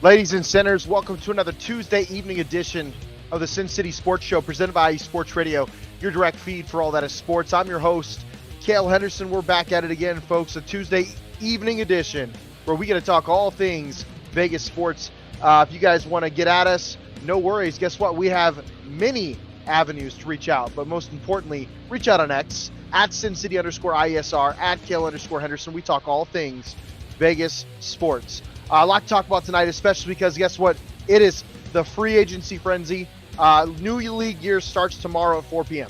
Ladies and centers, welcome to another Tuesday evening edition of the Sin City Sports Show presented by Sports Radio, your direct feed for all that is sports. I'm your host, Kayle Henderson. We're back at it again, folks, a Tuesday evening edition where we get to talk all things Vegas sports. If you guys want to get at us, no worries. Guess what? We have many avenues to reach out, but most importantly, reach out on X, at SinCity_ISR, at Kayle_Henderson. We talk all things Vegas sports. A lot to talk about tonight, especially because guess what? It is the free agency frenzy. New league year starts tomorrow at 4 p.m.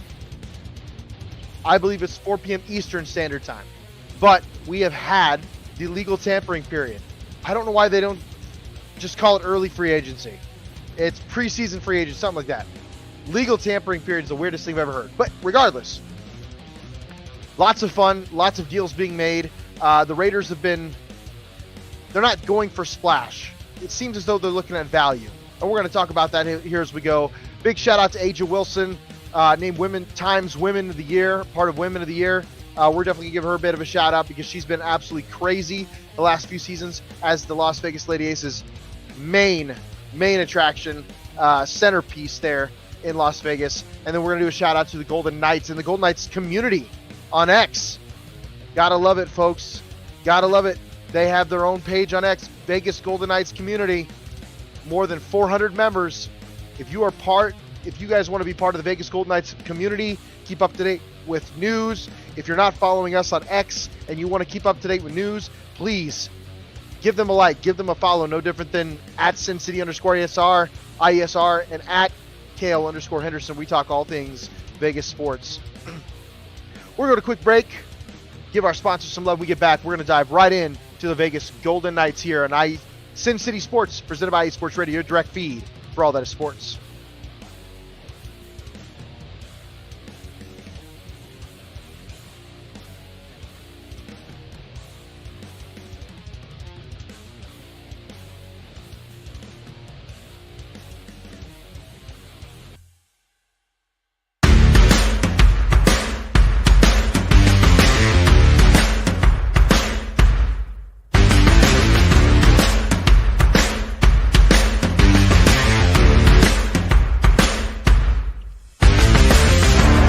I believe it's 4 p.m. Eastern Standard Time. But we have had the legal tampering period. I don't know why they don't just call it early free agency. It's preseason free agency, something like that. Legal tampering period is the weirdest thing I've ever heard. But regardless, lots of fun, lots of deals being made. The Raiders have been... They're not going for splash. It seems as though they're looking at value. And we're going to talk about that here as we go. Big shout out to Aja Wilson, named Times Women of the Year, part of Women of the Year. We're definitely going to give her a bit of a shout out because she's been absolutely crazy the last few seasons as the Las Vegas Lady Aces main attraction, centerpiece there in Las Vegas. And then we're going to do a shout out to the Golden Knights and the Golden Knights community on X. Gotta love it, folks. Gotta love it. They have their own page on X, Vegas Golden Knights community, more than 400 members. If you guys want to be part of the Vegas Golden Knights community, keep up to date with news. If you're not following us on X and you want to keep up to date with news, please give them a like, give them a follow. No different than at SinCity_ISR, and at Kayle_Henderson. We talk all things Vegas sports. We're going to go to a quick break, give our sponsors some love. We get back, we're going to dive right in to the Vegas Golden Knights here on Sin City Sports, presented by Sports Radio, your direct feed for all that is sports.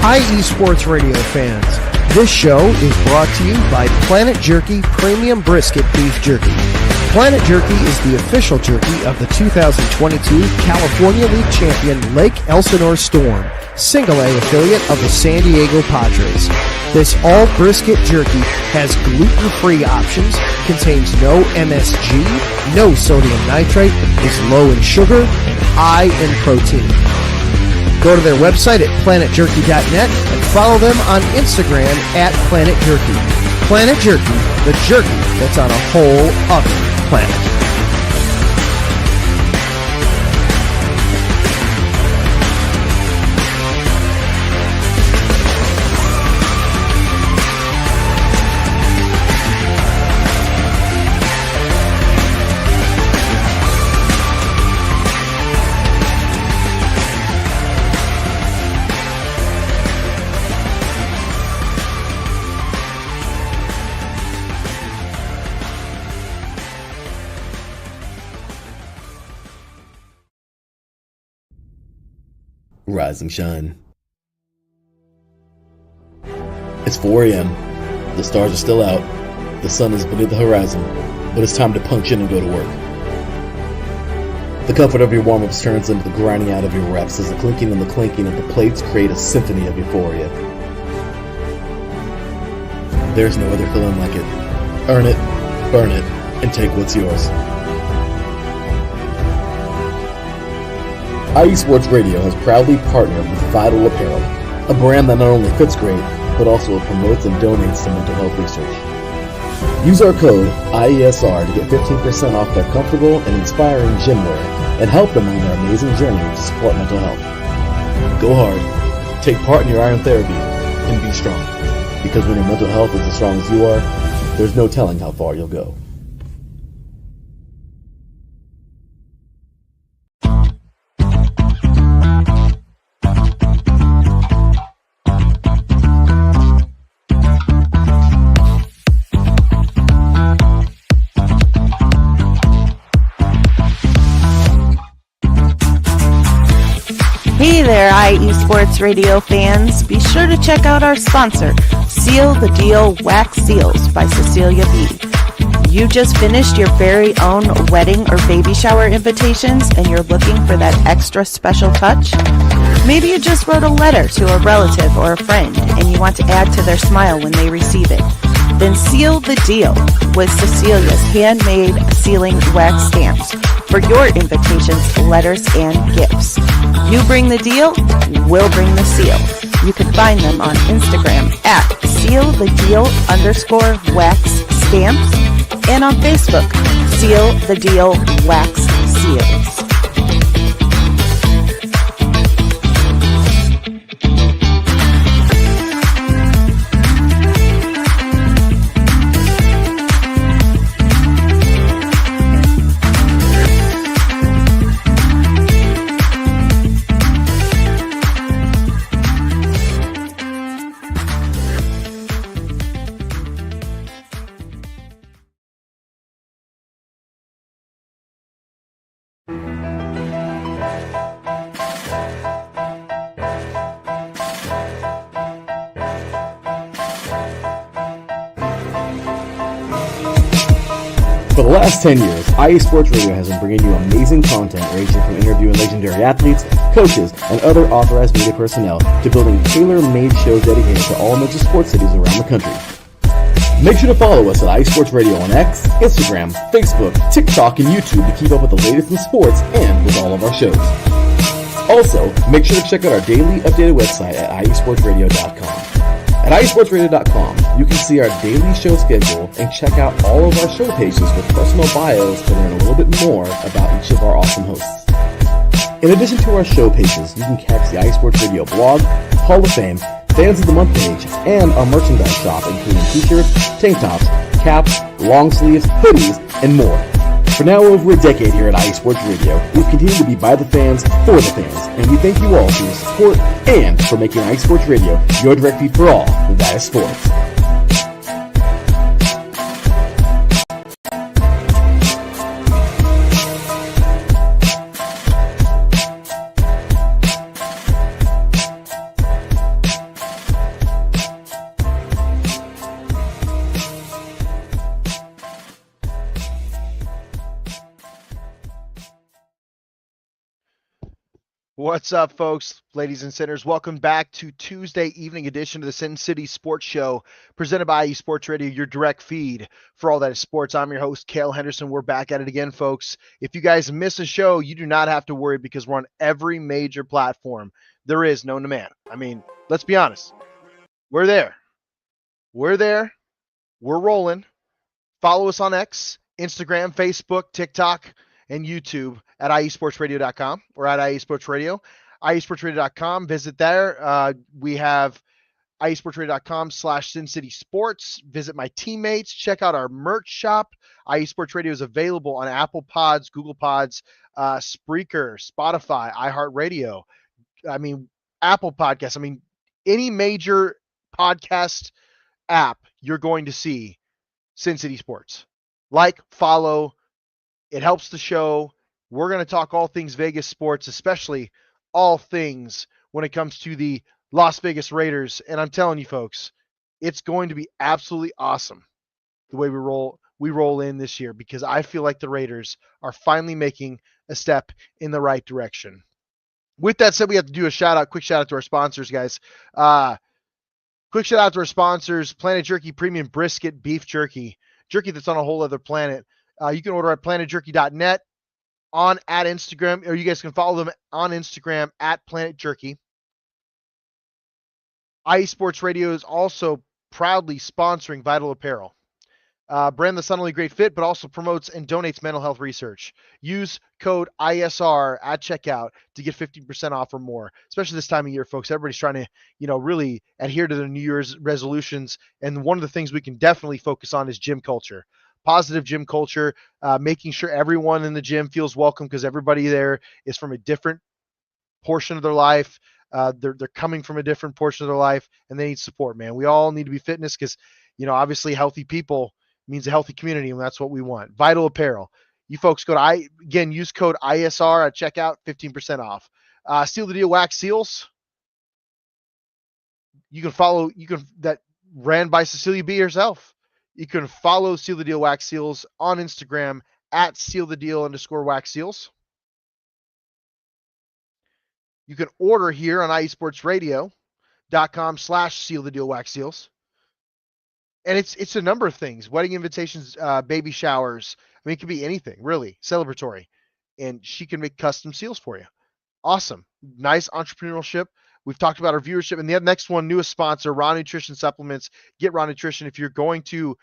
Hi, eSports Radio fans. This show is brought to you by Planet Jerky Premium Brisket Beef Jerky. Planet Jerky is the official jerky of the 2022 California League champion Lake Elsinore Storm, single-A affiliate of the San Diego Padres. This all-brisket jerky has gluten-free options, contains no MSG, no sodium nitrate, is low in sugar, and high in protein. Go to their website at planetjerky.net and follow them on Instagram at Planet Jerky. Planet Jerky, the jerky that's on a whole other planet. Rise and shine. It's 4 a.m. The stars are still out. The sun is beneath the horizon, but it's time to punch in and go to work. The comfort of your warm-ups turns into the grinding out of your reps as the clinking and the clanking of the plates create a symphony of euphoria. There's no other feeling like it. Earn it, burn it, and take what's yours. iSports Radio has proudly partnered with Vital Apparel, a brand that not only fits great, but also promotes and donates to mental health research. Use our code IESR to get 15% off their comfortable and inspiring gym wear and help them on their amazing journey to support mental health. Go hard, take part in your iron therapy, and be strong. Because when your mental health is as strong as you are, there's no telling how far you'll go. IE Sports Radio fans, be sure to check out our sponsor, Seal the Deal Wax Seals by Cecilia B. You just finished your very own wedding or baby shower invitations and you're looking for that extra special touch? Maybe you just wrote a letter to a relative or a friend and you want to add to their smile when they receive it. Then seal the deal with Cecilia's handmade sealing wax stamps for your invitations, letters, and gifts. You bring the deal, we'll bring the seal. You can find them on Instagram at sealthedeal_wax stamps and on Facebook, Seal the Deal Wax Seals. For the last 10 years, IE Sports Radio has been bringing you amazing content ranging from interviewing legendary athletes, coaches, and other authorized media personnel to building tailor-made shows dedicated to all major sports cities around the country. Make sure to follow us at IE Sports Radio on X, Instagram, Facebook, TikTok, and YouTube to keep up with the latest in sports and with all of our shows. Also, make sure to check out our daily updated website at iesportsradio.com. At iesportsradio.com, you can see our daily show schedule and check out all of our show pages with personal bios to learn a little bit more about each of our awesome hosts. In addition to our show pages, you can catch the IE Sports Radio blog, Hall of Fame, Fans of the Month page, and our merchandise shop including t-shirts, tank tops, caps, long sleeves, hoodies, and more. For now over a decade here at IE Sports Radio, we've continued to be by the fans, for the fans, and we thank you all for your support and for making IE Sports Radio your direct feed for all that is sports. What's up, folks, ladies and sinners? Welcome back to Tuesday evening edition of the Sin City Sports Show, presented by IE Sports Radio, your direct feed for all that is sports. I'm your host, Kayle Henderson. We're back at it again, folks. If you guys miss a show, you do not have to worry because we're on every major platform there is known to man. I mean, let's be honest. We're there. We're there. We're rolling. Follow us on X, Instagram, Facebook, TikTok, and YouTube at iesportsradio.com or at iesportsradio. iesportsradio.com. Visit there. We have iesportsradio.com/SinCitySports. Visit my teammates. Check out our merch shop. IE Sports Radio is available on Apple Pods, Google Pods, Spreaker, Spotify, iHeartRadio. I mean, Apple Podcasts. I mean, any major podcast app, you're going to see Sin City Sports. Like, follow. It helps the show. We're going to talk all things Vegas sports, especially all things when it comes to the Las Vegas Raiders. And I'm telling you, folks, it's going to be absolutely awesome the way we roll in this year, because I feel like the Raiders are finally making a step in the right direction. With that said, we have to do a quick shout out to our sponsors, guys. Quick shout out to our sponsors, Planet Jerky Premium Brisket Beef Jerky that's on a whole other planet. You can order at planetjerky.net at Instagram, or you guys can follow them on Instagram at Planet Jerky. IE Sports Radio is also proudly sponsoring Vital Apparel, brand that's not only great fit, but also promotes and donates mental health research. Use code ISR at checkout to get 15% off or more, especially this time of year, folks. Everybody's trying to, really adhere to their New Year's resolutions. And one of the things we can definitely focus on is gym culture. Positive gym culture, making sure everyone in the gym feels welcome, because everybody there is from a different portion of their life. They're coming from a different portion of their life, and they need support, man. We all need to be fitness because, obviously healthy people means a healthy community, and that's what we want. Vital Apparel. You folks go to use code ISR at checkout, 15% off. Seal the Deal Wax Seals. You can follow, that ran by Cecilia B herself. You can follow Seal the Deal Wax Seals on Instagram at @sealthedeal_wax seals. You can order here on iesportsradio.com/seal the deal wax seals. And it's a number of things: wedding invitations, baby showers. I mean, it could be anything, really, celebratory. And she can make custom seals for you. Awesome. Nice entrepreneurship. We've talked about our viewership. And the next one, newest sponsor, Raw Nutrition Supplements. Get Raw Nutrition. If you're going to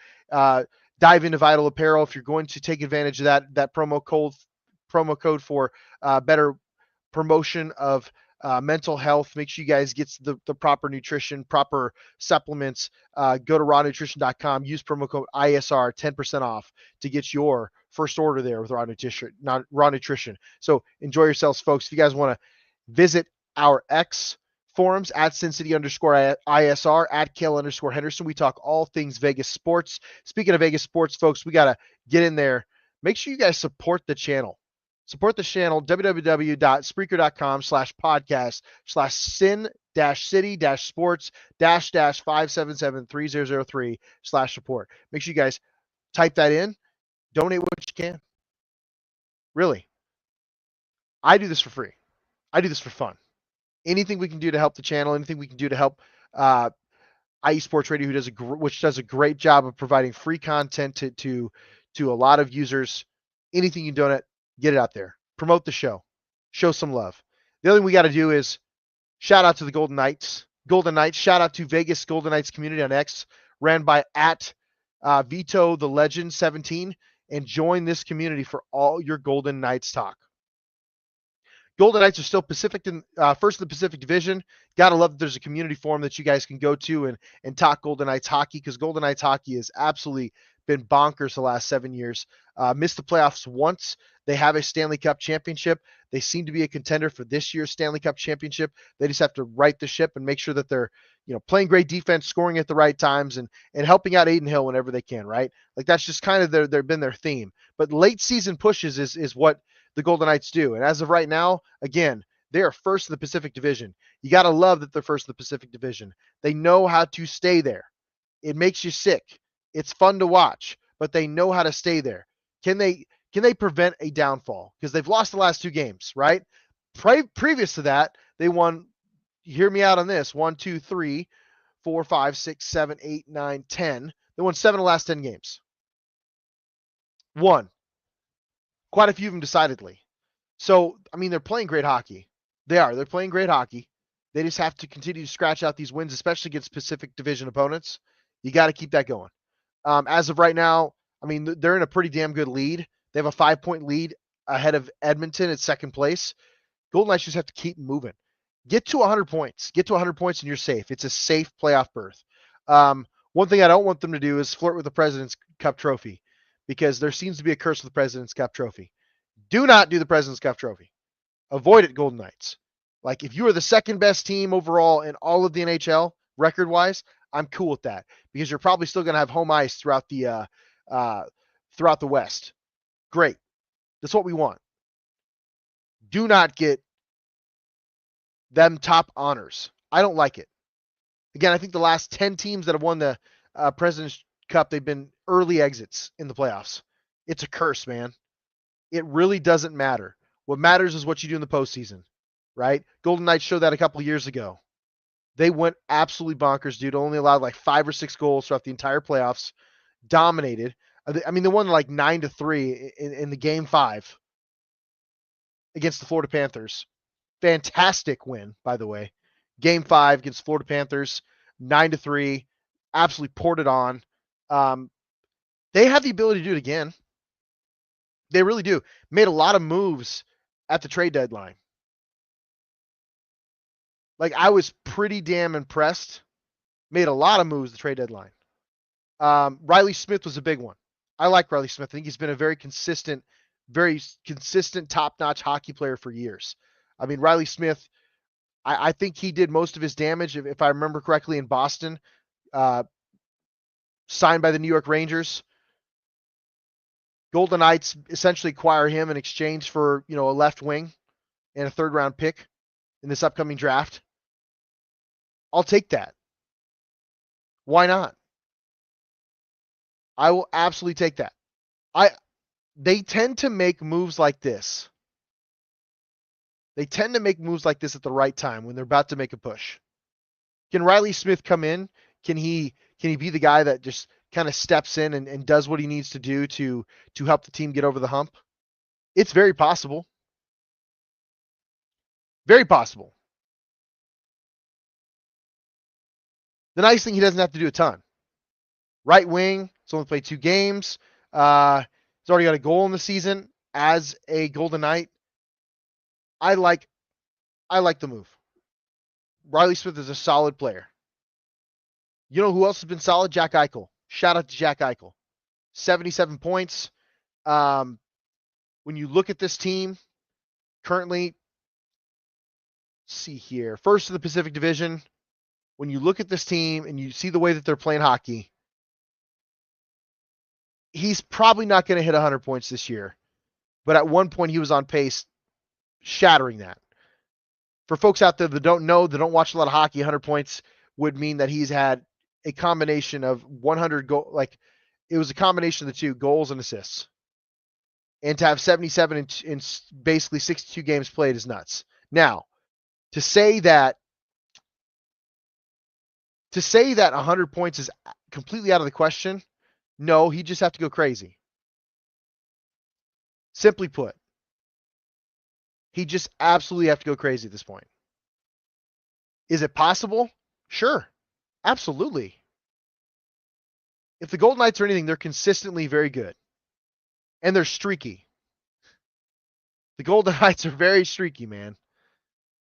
dive into Vital Apparel, if you're going to take advantage of that promo code for better promotion of mental health, make sure you guys get the proper nutrition, proper supplements. Go to rawnutrition.com, use promo code ISR, 10% off to get your first order there with Raw Nutrition. So enjoy yourselves, folks. If you guys want to visit our X forums at @SinCity_ISR, at Kayle_Henderson. We talk all things Vegas sports. Speaking of Vegas sports, folks, we got to get in there. Make sure you guys support the channel. Support the channel, www.spreaker.com/podcast/sin-city-sports-577-3003/support. Make sure you guys type that in. Donate what you can. Really. I do this for free. I do this for fun. Anything we can do to help the channel, anything we can do to help IE Sports Radio, which does a great job of providing free content to a lot of users. Anything you donate, get it out there. Promote the show. Show some love. The other thing we got to do is shout out to the Golden Knights. Shout out to Vegas Golden Knights community on X, ran by @Vito the Legend 17, and join this community for all your Golden Knights talk. Golden Knights are still first in the Pacific Division. Gotta love that there's a community forum that you guys can go to and talk Golden Knights hockey, because Golden Knights hockey has absolutely been bonkers the last 7 years. Missed the playoffs once. They have a Stanley Cup championship. They seem to be a contender for this year's Stanley Cup championship. They just have to right the ship and make sure that they're, playing great defense, scoring at the right times, and helping out Aiden Hill whenever they can, right? Like, that's just kind of their theme. But late season pushes is what the Golden Knights do. And as of right now, again, they are first in the Pacific Division. You got to love that they're first in the Pacific Division. They know how to stay there. It makes you sick. It's fun to watch, but they know how to stay there. Can they prevent a downfall? Because they've lost the last 2 games, right? Previous to that, they won, hear me out on this, 1, 2, 3, 4, 5, 6, 7, 8, 9, 10. They won 7 of the last 10 games. Won. Quite a few of them decidedly. So, I mean, they're playing great hockey. They're playing great hockey. They just have to continue to scratch out these wins, especially against Pacific Division opponents. You got to keep that going. As of right now, I mean, they're in a pretty damn good lead. They have a 5-point lead ahead of Edmonton at second place. Golden Knights just have to keep moving. Get to 100 points. Get to 100 points and you're safe. It's a safe playoff berth. One thing I don't want them to do is flirt with the President's Cup trophy, because there seems to be a curse with the President's Cup trophy. Do not do the President's Cup trophy. Avoid it, Golden Knights. Like, if you are the second best team overall in all of the NHL, record-wise, I'm cool with that, because you're probably still going to have home ice throughout the West. Great. That's what we want. Do not get them top honors. I don't like it. Again, I think the last 10 teams that have won the President's Cup, they've been early exits in the playoffs. It's a curse, man. It really doesn't matter. What matters is what you do in the postseason, right? Golden Knights showed that a couple years ago. They went absolutely bonkers, dude. Only allowed like 5 or 6 goals throughout the entire playoffs. Dominated. I mean, they won like 9-3 in the game 5 against the Florida Panthers. Fantastic win, by the way. Game 5 against Florida Panthers, 9-3. Absolutely poured it on. They have the ability to do it again. They really do. Made a lot of moves at the trade deadline. Like, I was pretty damn impressed. Made a lot of moves at the trade deadline. Riley Smith was a big one. I like Riley Smith. I think he's been a very consistent top-notch hockey player for years. I mean, Riley Smith, I think he did most of his damage, if I remember correctly, in Boston. Signed by the New York Rangers. Golden Knights essentially acquire him in exchange for, a left wing and a 3rd-round pick in this upcoming draft. I'll take that. Why not? I will absolutely take that. They tend to make moves like this. They tend to make moves like this at the right time when they're about to make a push. Can Riley Smith come in? Can he be the guy that just kind of steps in and does what he needs to do to help the team get over the hump? It's very possible. Very possible. The nice thing, he doesn't have to do a ton. Right wing, he's only played 2 games. He's already got a goal in the season as a Golden Knight. I like the move. Riley Smith is a solid player. You know who else has been solid? Jack Eichel. Shout out to Jack Eichel. 77 points. When you look at this team, currently, see here, first in the Pacific Division. When you look at this team and you see the way that they're playing hockey, he's probably not going to hit 100 points this year. But at one point, he was on pace, shattering that. For folks out there that don't know, that don't watch a lot of hockey, 100 points would mean that he's had a combination of 100 goal, like it was a combination of the two, goals and assists. And to have 77 in basically 62 games played is nuts. Now, to say that 100 points is completely out of the question, no, he just have to go crazy. Simply put, he just absolutely have to go crazy at this point. Is it possible? Sure. Absolutely. If the Golden Knights are anything, they're consistently very good. And they're streaky. The Golden Knights are very streaky, man.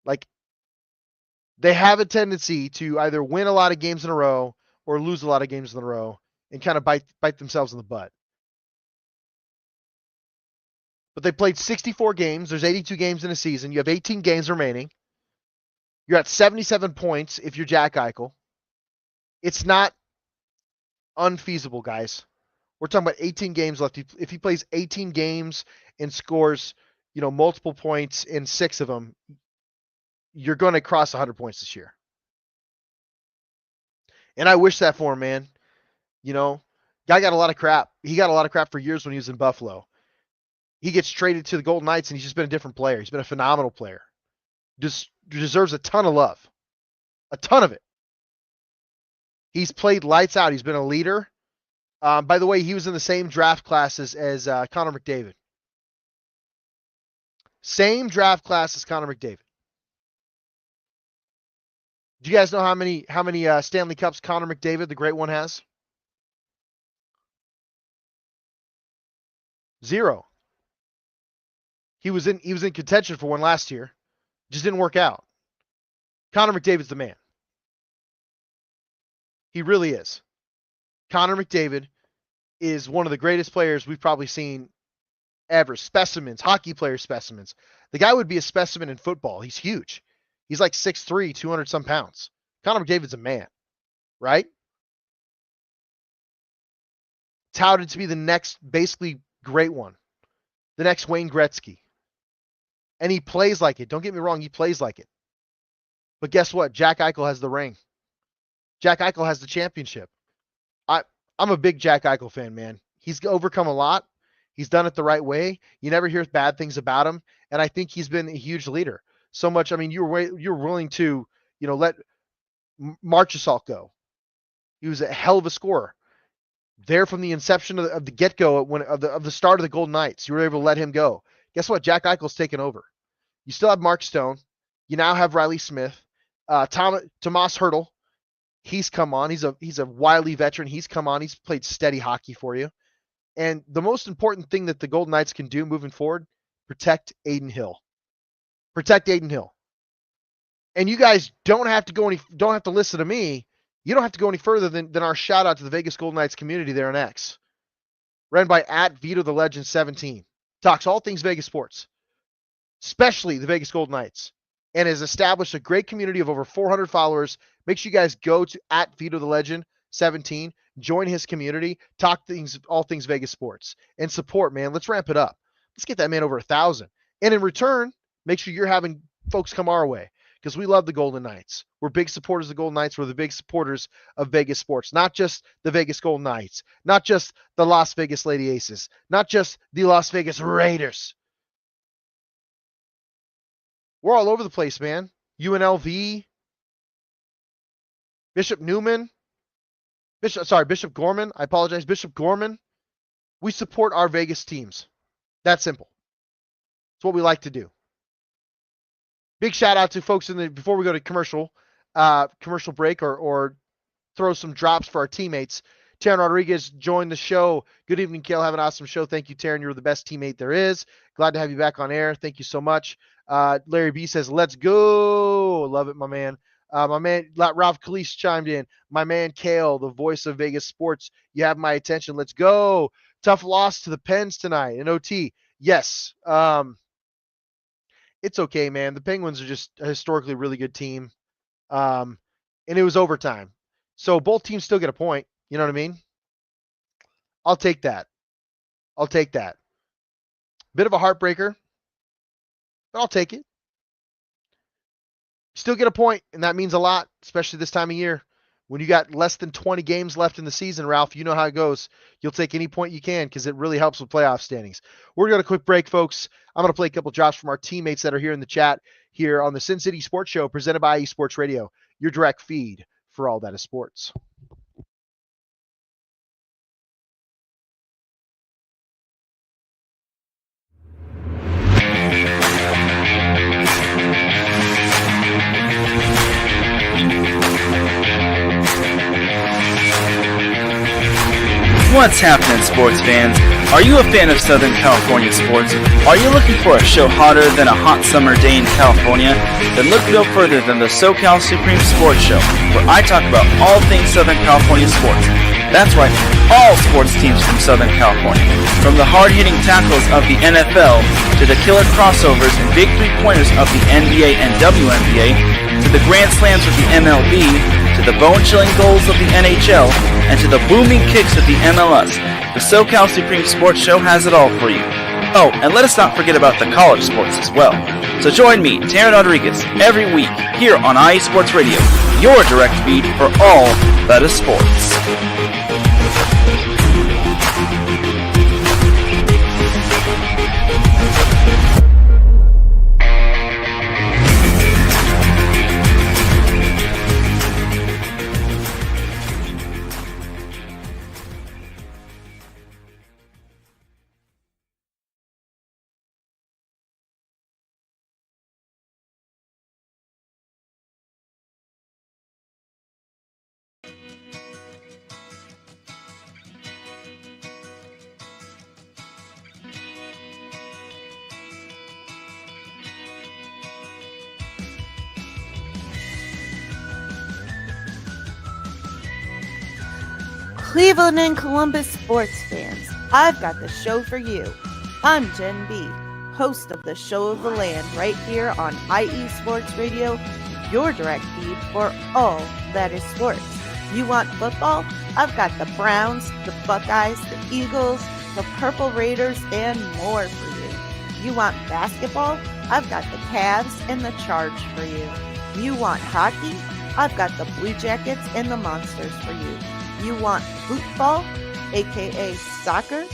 Like, they have a tendency to either win a lot of games in a row or lose a lot of games in a row and kind of bite themselves in the butt. But they played 64 games. There's 82 games in a season. You have 18 games remaining. You're at 77 points if you're Jack Eichel. It's not unfeasible, guys. We're talking about 18 games left. If he plays 18 games and scores, multiple points in 6 of them, you're going to cross 100 points this year. And I wish that for him, man. Guy got a lot of crap. He got a lot of crap for years when he was in Buffalo. He gets traded to the Golden Knights, and he's just been a different player. He's been a phenomenal player. Just deserves a ton of love. A ton of it. He's played lights out. He's been a leader. By the way, he was in the same draft classes as Connor McDavid. Same draft class as Connor McDavid. Do you guys know how many Stanley Cups Connor McDavid, the great one, has? 0. He was in contention for one last year. Just didn't work out. Connor McDavid's the man. He really is. Connor McDavid is one of the greatest players we've probably seen ever. Specimens, hockey player specimens. The guy would be a specimen in football. He's huge. He's like 6'3", 200 some pounds. Connor McDavid's a man, right? Touted to be the next basically great one. The next Wayne Gretzky. And he plays like it. Don't get me wrong, he plays like it. But guess what? Jack Eichel has the ring. Jack Eichel has the championship. I'm a big Jack Eichel fan, man. He's overcome a lot. He's done it the right way. You never hear bad things about him, and I think he's been a huge leader. So much, I mean, you're willing to, let Marchessault go. He was a hell of a scorer. There from the inception of the get-go of the start of the Golden Knights, you were able to let him go. Guess what? Jack Eichel's taken over. You still have Mark Stone. You now have Riley Smith. Tomas Hertl. He's come on. He's a wily veteran. He's come on. He's played steady hockey for you. And the most important thing that the Golden Knights can do moving forward, protect Adin Hill. Protect Adin Hill. And you guys don't have to listen to me. You don't have to go any further than our shout out to the Vegas Golden Knights community there on X. Ran by @VitoTheLegend17. Talks all things Vegas sports, especially the Vegas Golden Knights, and has established a great community of over 400 followers. Make sure you guys go to @VitoTheLegend17, join his community, talk all things Vegas sports, and support, man. Let's ramp it up. Let's get that man over 1,000. And in return, make sure you're having folks come our way. because we love the Golden Knights. We're big supporters of the Golden Knights. We're the big supporters of Vegas sports, not just the Vegas Golden Knights, not just the Las Vegas Lady Aces, not just the Las Vegas Raiders. We're all over the place, man. UNLV, Bishop Gorman. I apologize. Bishop Gorman. We support our Vegas teams. That simple. It's what we like to do. Big shout out to folks before we go to commercial break or throw some drops for our teammates. Taryn Rodriguez joined the show. Good evening, Kayle. Have an awesome show. Thank you, Taryn. You're the best teammate there is. Glad to have you back on air. Thank you so much. Larry B says, let's go. Love it, my man. My man, Ralph Kalish chimed in. My man, Kayle, the voice of Vegas sports. You have my attention. Let's go. Tough loss to the Pens tonight in OT. Yes. It's okay, man. The Penguins are just a historically really good team. And it was overtime. So both teams still get a point. You know what I mean? I'll take that. Bit of a heartbreaker, but I'll take it. Still get a point, and that means a lot, especially this time of year. When you got less than 20 games left in the season, Ralph, you know how it goes. You'll take any point you can because it really helps with playoff standings. We're going to quick break, folks. I'm going to play a couple drops from our teammates that are here in the chat here on the Sin City Sports Show presented by IE Sports Radio, your direct feed for all that is sports. What's happening, sports fans? Are you a fan of Southern California sports? Are you looking for a show hotter than a hot summer day in California? Then look no further than the SoCal Supreme Sports Show, where I talk about all things Southern California sports. That's right, all sports teams from Southern California. From the hard-hitting tackles of the NFL, to the killer crossovers and big three-pointers of the NBA and WNBA, to the grand slams of the MLB, to the bone-chilling goals of the NHL, and to the booming kicks of the MLS, the SoCal Supreme Sports Show has it all for you. Oh, and let us not forget about the college sports as well. So join me, Taryn Rodriguez, every week here on IE Sports Radio, your direct feed for all that is sports. Cleveland and Columbus sports fans, I've got the show for you. I'm Jen B, host of the Show of the Land right here on IE Sports Radio, your direct feed for all that is sports. You want football? I've got the Browns, the Buckeyes, the Eagles, the Purple Raiders, and more for you. You want basketball? I've got the Cavs and the Charge for you. You want hockey? I've got the Blue Jackets and the Monsters for you. You want football, aka soccer?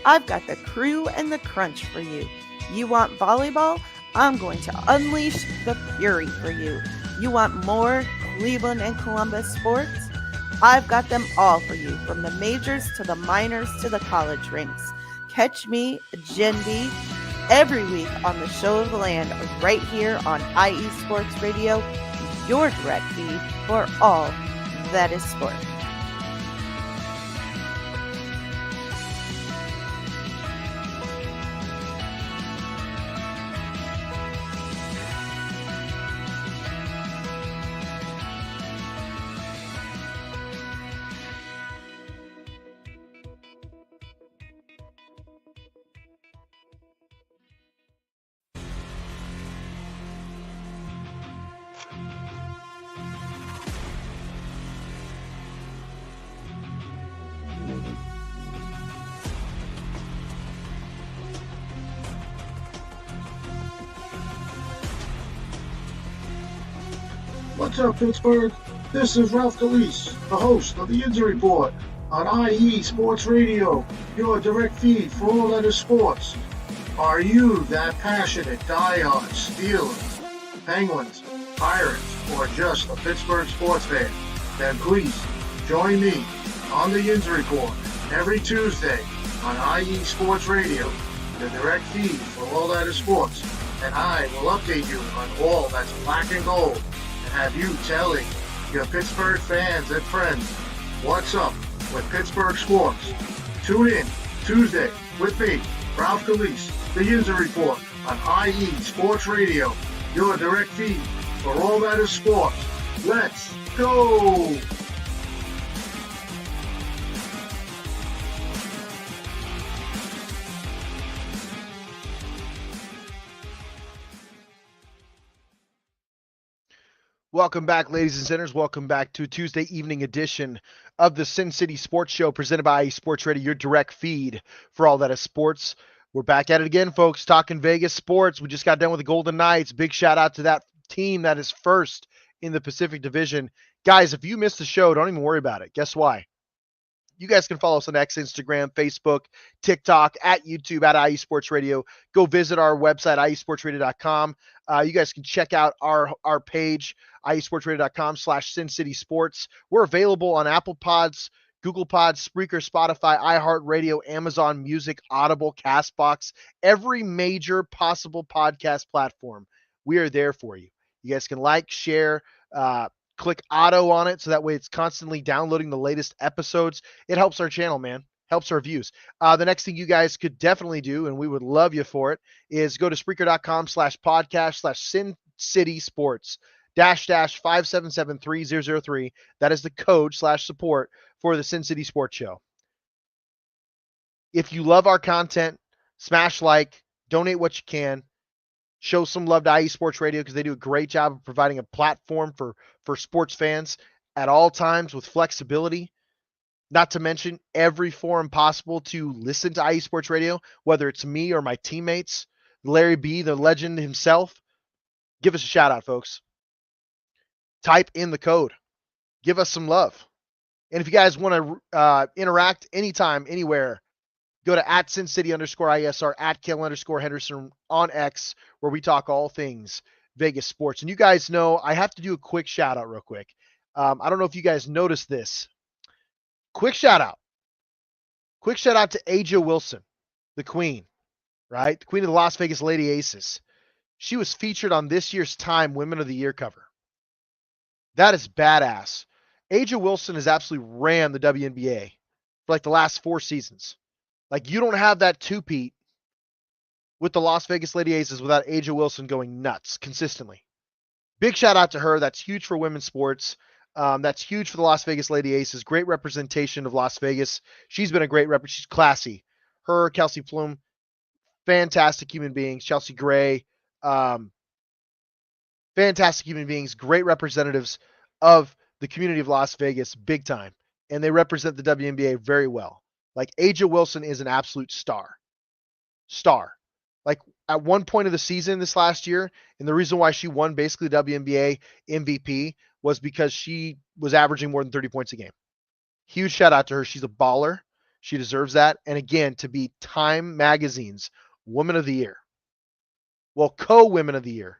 I've got the Crew and the Crunch for you. You want volleyball? I'm going to unleash the fury for you. You want more Cleveland and Columbus sports? I've got them all for you, from the majors to the minors to the college rinks. Catch me, Jen B, every week on the Show of the Land right here on IE Sports Radio, your direct feed for all that is sport. What's up, Pittsburgh? This is Ralph Galise, the host of the Injury Report on IE Sports Radio, your direct feed for all that is sports. Are you that passionate, diehard Steelers, Penguins, Pirates, or just a Pittsburgh sports fan? Then please join me on the Injury Report every Tuesday on IE Sports Radio, the direct feed for all that is sports. And I will update you on all that's black and gold and have you telling your Pittsburgh fans and friends what's up with Pittsburgh sports. Tune in Tuesday with me, Ralph Galise, the Injury Report on IE Sports Radio, your direct feed for all that is sports. Let's go! Welcome back, ladies and centers. Welcome back to a Tuesday evening edition of the Sin City Sports Show presented by IE Sports Radio, your direct feed for all that is sports. We're back at it again, folks, talking Vegas sports. We just got done with the Golden Knights. Big shout out to that team that is first in the Pacific Division. Guys, if you missed the show, don't even worry about it. Guess why? You guys can follow us on X, Instagram, Facebook, TikTok, at YouTube, at IE Sports Radio. Go visit our website, iesportsradio.com. You guys can check out our page, iesportsradio.com/Sin City Sports. We're available on Apple Pods, Google Pods, Spreaker, Spotify, iHeartRadio, Amazon Music, Audible, CastBox, every major possible podcast platform. We are there for you. You guys can like, share, click auto on it so that way it's constantly downloading the latest episodes. It helps our channel, man. Helps our views. The next thing you guys could definitely do, and we would love you for it, is go to Spreaker.com/podcast/Sin City Sports --5773003. That is the code /support for the Sin City Sports Show. If you love our content, smash like, donate what you can. Show some love to IE Sports Radio because they do a great job of providing a platform for sports fans at all times with flexibility. Not to mention every forum possible to listen to IE Sports Radio, whether it's me or my teammates, Larry B, the legend himself. Give us a shout out, folks. Type in the code. Give us some love. And if you guys want to interact anytime, anywhere, go to @SinCity_ISR, @Kayle_Henderson on X, where we talk all things Vegas sports. And you guys know I have to do a quick shout out real quick. I don't know if you guys noticed this. Quick shout out. Quick shout out to Aja Wilson, the queen, right? The queen of the Las Vegas Lady Aces. She was featured on this year's Time Women of the Year cover. That is badass. Aja Wilson has absolutely ran the WNBA for like the last 4 seasons. Like, you don't have that two-peat with the Las Vegas Lady Aces without Aja Wilson going nuts consistently. Big shout out to her. That's huge for women's sports. That's huge for the Las Vegas Lady Aces. Great representation of Las Vegas. She's been a great rep. She's classy. Her, Kelsey Plum, fantastic human beings. Chelsea Gray, fantastic human beings. Great representatives of the community of Las Vegas, big time. And they represent the WNBA very well. Like, Aja Wilson is an absolute star. Like, at one point of the season this last year, and the reason why she won basically WNBA MVP was because she was averaging more than 30 points a game. Huge shout out to her. She's a baller. She deserves that. And again, to be Time Magazine's Woman of the Year. Well, co-Women of the Year.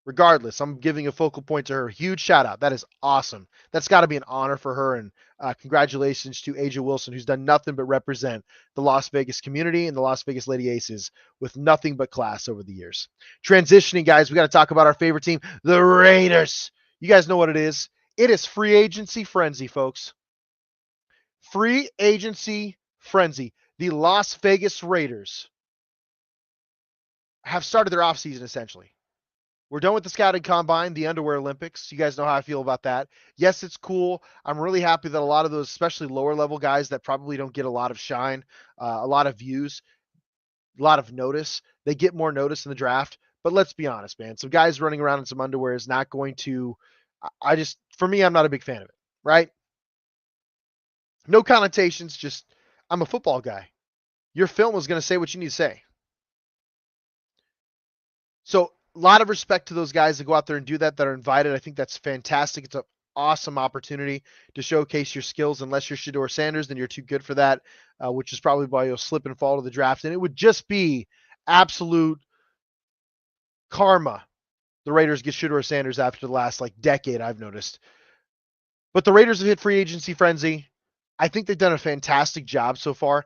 Regardless, I'm giving a focal point to her. Huge shout out. That is awesome. That's got to be an honor for her. And congratulations to Aja Wilson, who's done nothing but represent the Las Vegas community and the Las Vegas Lady Aces with nothing but class over the years. Transitioning, guys, we got to talk about our favorite team, the Raiders. You guys know what it is. It is free agency frenzy, folks. Free agency frenzy. The Las Vegas Raiders have started their offseason, essentially. We're done with the scouting combine, the underwear Olympics. You guys know how I feel about that. Yes, it's cool. I'm really happy that a lot of those, especially lower level guys that probably don't get a lot of shine, a lot of views, a lot of notice, they get more notice in the draft. But let's be honest, man. Some guys running around in some underwear is not going to, for me, I'm not a big fan of it, right? No connotations, just I'm a football guy. Your film is going to say what you need to say. So A lot of respect to those guys that go out there and do that are invited. I think that's fantastic. It's an awesome opportunity to showcase your skills. Unless you're Shedeur Sanders, then you're too good for that, which is probably why you'll slip and fall to the draft. And it would just be absolute karma. The Raiders get Shedeur Sanders after the last decade, I've noticed. But the Raiders have hit free agency frenzy. I think they've done a fantastic job so far.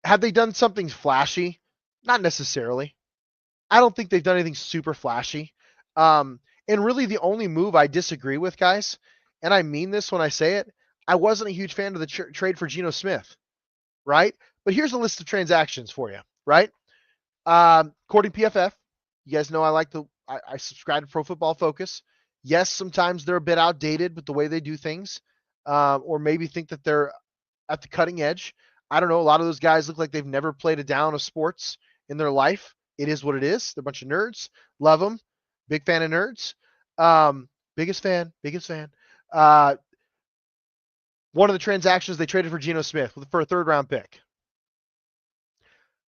Have they done something flashy? Not necessarily. I don't think they've done anything super flashy. And really the only move I disagree with, guys, and I mean this when I say it, I wasn't a huge fan of the trade for Geno Smith, right? But here's a list of transactions for you, right? According to PFF, you guys know I subscribe to Pro Football Focus. Yes, sometimes they're a bit outdated with the way they do things, or maybe think that they're at the cutting edge. I don't know. A lot of those guys look like they've never played a down of sports in their life. It is what it is. They're a bunch of nerds. Love them. Big fan of nerds. Biggest fan. One of the transactions, they traded for Geno Smith for a third-round pick.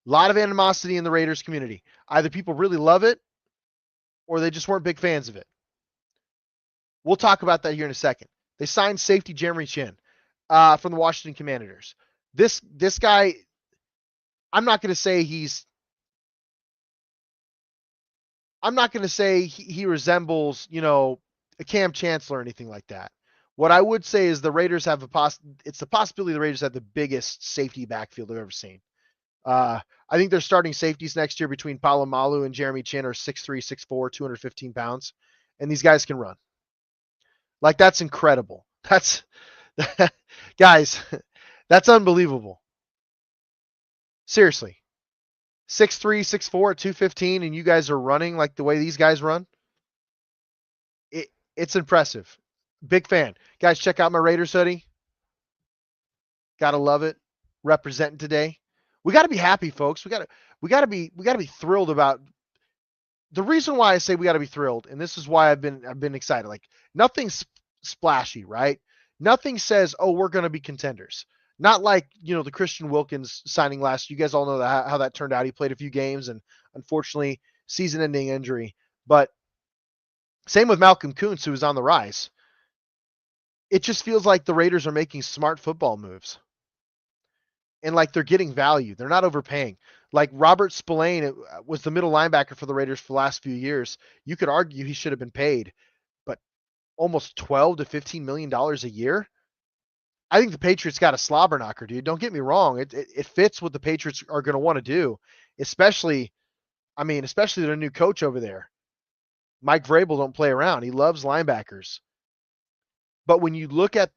A lot of animosity in the Raiders community. Either people really love it or they just weren't big fans of it. We'll talk about that here in a second. They signed safety Jeremy Chin from the Washington Commanders. This guy, I'm not going to say he resembles, a Cam Chancellor or anything like that. What I would say is the Raiders have it's the possibility the Raiders have the biggest safety backfield I've ever seen. I think their starting safeties next year between Palomalu and Jeremy Chin are 6'3", 6'4", 215 pounds. And these guys can run. That's incredible. Guys, that's unbelievable. Seriously. 6'3", 6'4", 215, and you guys are running like the way these guys run. It's impressive. Big fan. Guys, check out my Raiders hoodie. Gotta love it. Representing today. We gotta be happy, folks. We gotta be thrilled about. The reason why I say we gotta be thrilled, and this is why I've been excited. Nothing's splashy, right? Nothing says, oh, we're gonna be contenders. Not like, the Christian Wilkins signing last. You guys all know how that turned out. He played a few games and unfortunately season-ending injury. But same with Malcolm Kuntz, who was on the rise. It just feels like the Raiders are making smart football moves. And they're getting value. They're not overpaying. Robert Spillane was the middle linebacker for the Raiders for the last few years. You could argue he should have been paid, but almost $12 to $15 million a year. I think the Patriots got a slobber knocker, dude. Don't get me wrong. It fits what the Patriots are going to want to do, especially their new coach over there. Mike Vrabel don't play around. He loves linebackers. But when you look at,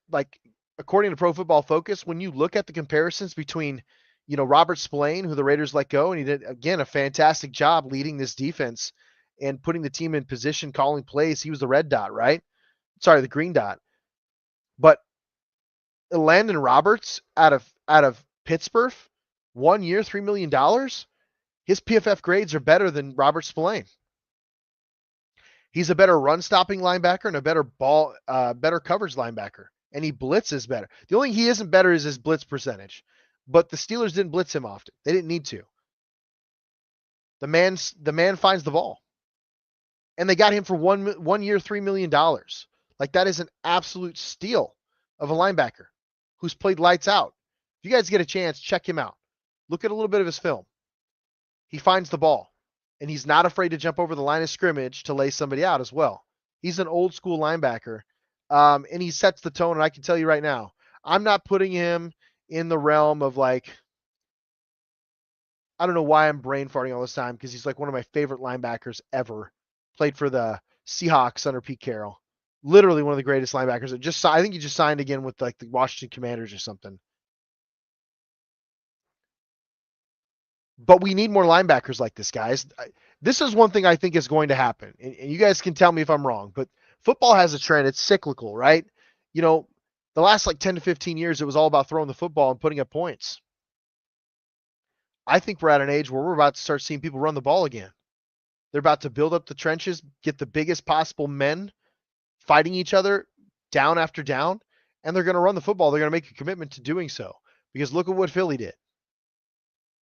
according to Pro Football Focus, when you look at the comparisons between, Robert Spillane, who the Raiders let go, and he did, again, a fantastic job leading this defense and putting the team in position, calling plays. He was the red dot, right? Sorry, the green dot. But Landon Roberts out of Pittsburgh, 1 year, $3 million. His PFF grades are better than Robert Spillane. He's a better run-stopping linebacker and a better coverage linebacker, and he blitzes better. The only thing he isn't better is his blitz percentage, but the Steelers didn't blitz him often. They didn't need to. The man finds the ball, and they got him for 1 year, $3 million. That is an absolute steal of a linebacker who's played lights out. If you guys get a chance, check him out. Look at a little bit of his film. He finds the ball, and he's not afraid to jump over the line of scrimmage to lay somebody out as well. He's an old school linebacker, and he sets the tone, and I can tell you right now, I'm not putting him in the realm of I don't know why I'm brain farting all this time, because he's one of my favorite linebackers ever. Played for the Seahawks under Pete Carroll. Literally one of the greatest linebackers. I think he just signed again with the Washington Commanders or something. But we need more linebackers like this, guys. This is one thing I think is going to happen. And you guys can tell me if I'm wrong, but football has a trend. It's cyclical, right? The last 10 to 15 years, it was all about throwing the football and putting up points. I think we're at an age where we're about to start seeing people run the ball again. They're about to build up the trenches, get the biggest possible men fighting each other down after down, and they're going to run the football. They're going to make a commitment to doing so, because look at what Philly did.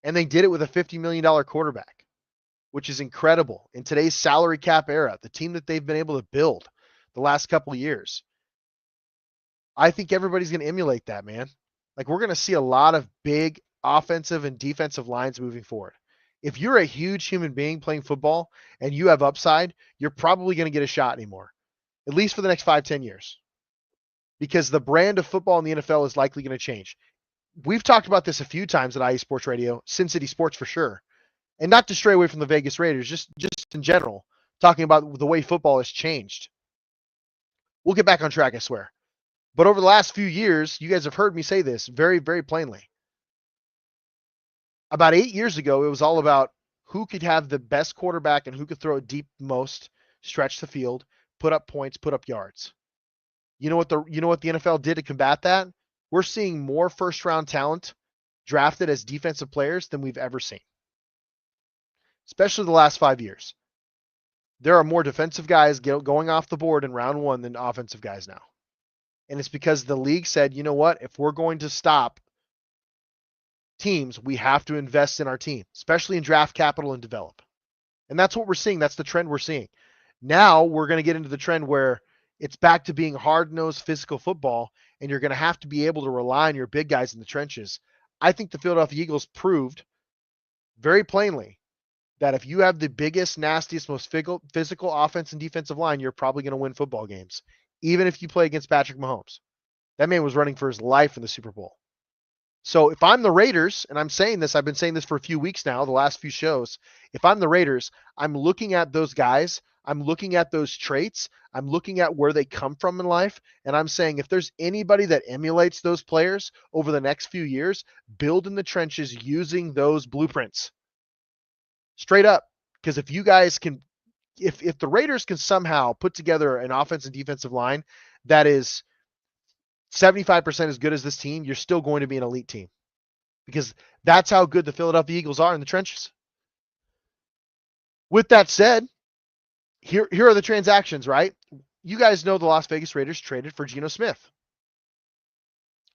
And they did it with a $50 million quarterback. which is incredible in today's salary cap era, the team that they've been able to build the last couple of years. I think everybody's going to emulate that, man. Like, we're going to see a lot of big offensive and defensive lines moving forward. If you're a huge human being playing football and you have upside, you're probably going to get a shot anymore, at least for the next 5-10 years, because the brand of football in the NFL is likely going to change. We've talked about this a few times at IE Sports Radio, Sin City Sports for sure, and not to stray away from the Vegas Raiders, just in general, talking about the way football has changed. We'll get back on track, I swear. But over the last few years, you guys have heard me say this very, very plainly. About 8 years ago, it was all about who could have the best quarterback and who could throw it deep most, stretch the field, put up points, put up yards. You know what the NFL did to combat that? We're seeing more first-round talent drafted as defensive players than we've ever seen, especially the last 5 years. There are more defensive guys going off the board in round one than offensive guys now. And it's because the league said, you know what? If we're going to stop teams, we have to invest in our team, especially in draft capital and develop. And that's what we're seeing. That's the trend we're seeing. Now we're going to get into the trend where it's back to being hard-nosed physical football, and you're going to have to be able to rely on your big guys in the trenches. I think the Philadelphia Eagles proved very plainly that if you have the biggest, nastiest, most physical offense and defensive line, you're probably going to win football games, even if you play against Patrick Mahomes. That man was running for his life in the Super Bowl. So if I'm the Raiders, and I'm saying this, I've been saying this for a few weeks now, the last few shows, if I'm the Raiders, I'm looking at those guys, I'm looking at those traits, I'm looking at where they come from in life, and I'm saying if there's anybody that emulates those players over the next few years, build in the trenches using those blueprints. Straight up. Because if you guys can, if the Raiders can somehow put together an offense and defensive line that is 75% as good as this team, you're still going to be an elite team, because that's how good the Philadelphia Eagles are in the trenches. With that said, here are the transactions, right? You guys know the Las Vegas Raiders traded for Geno Smith.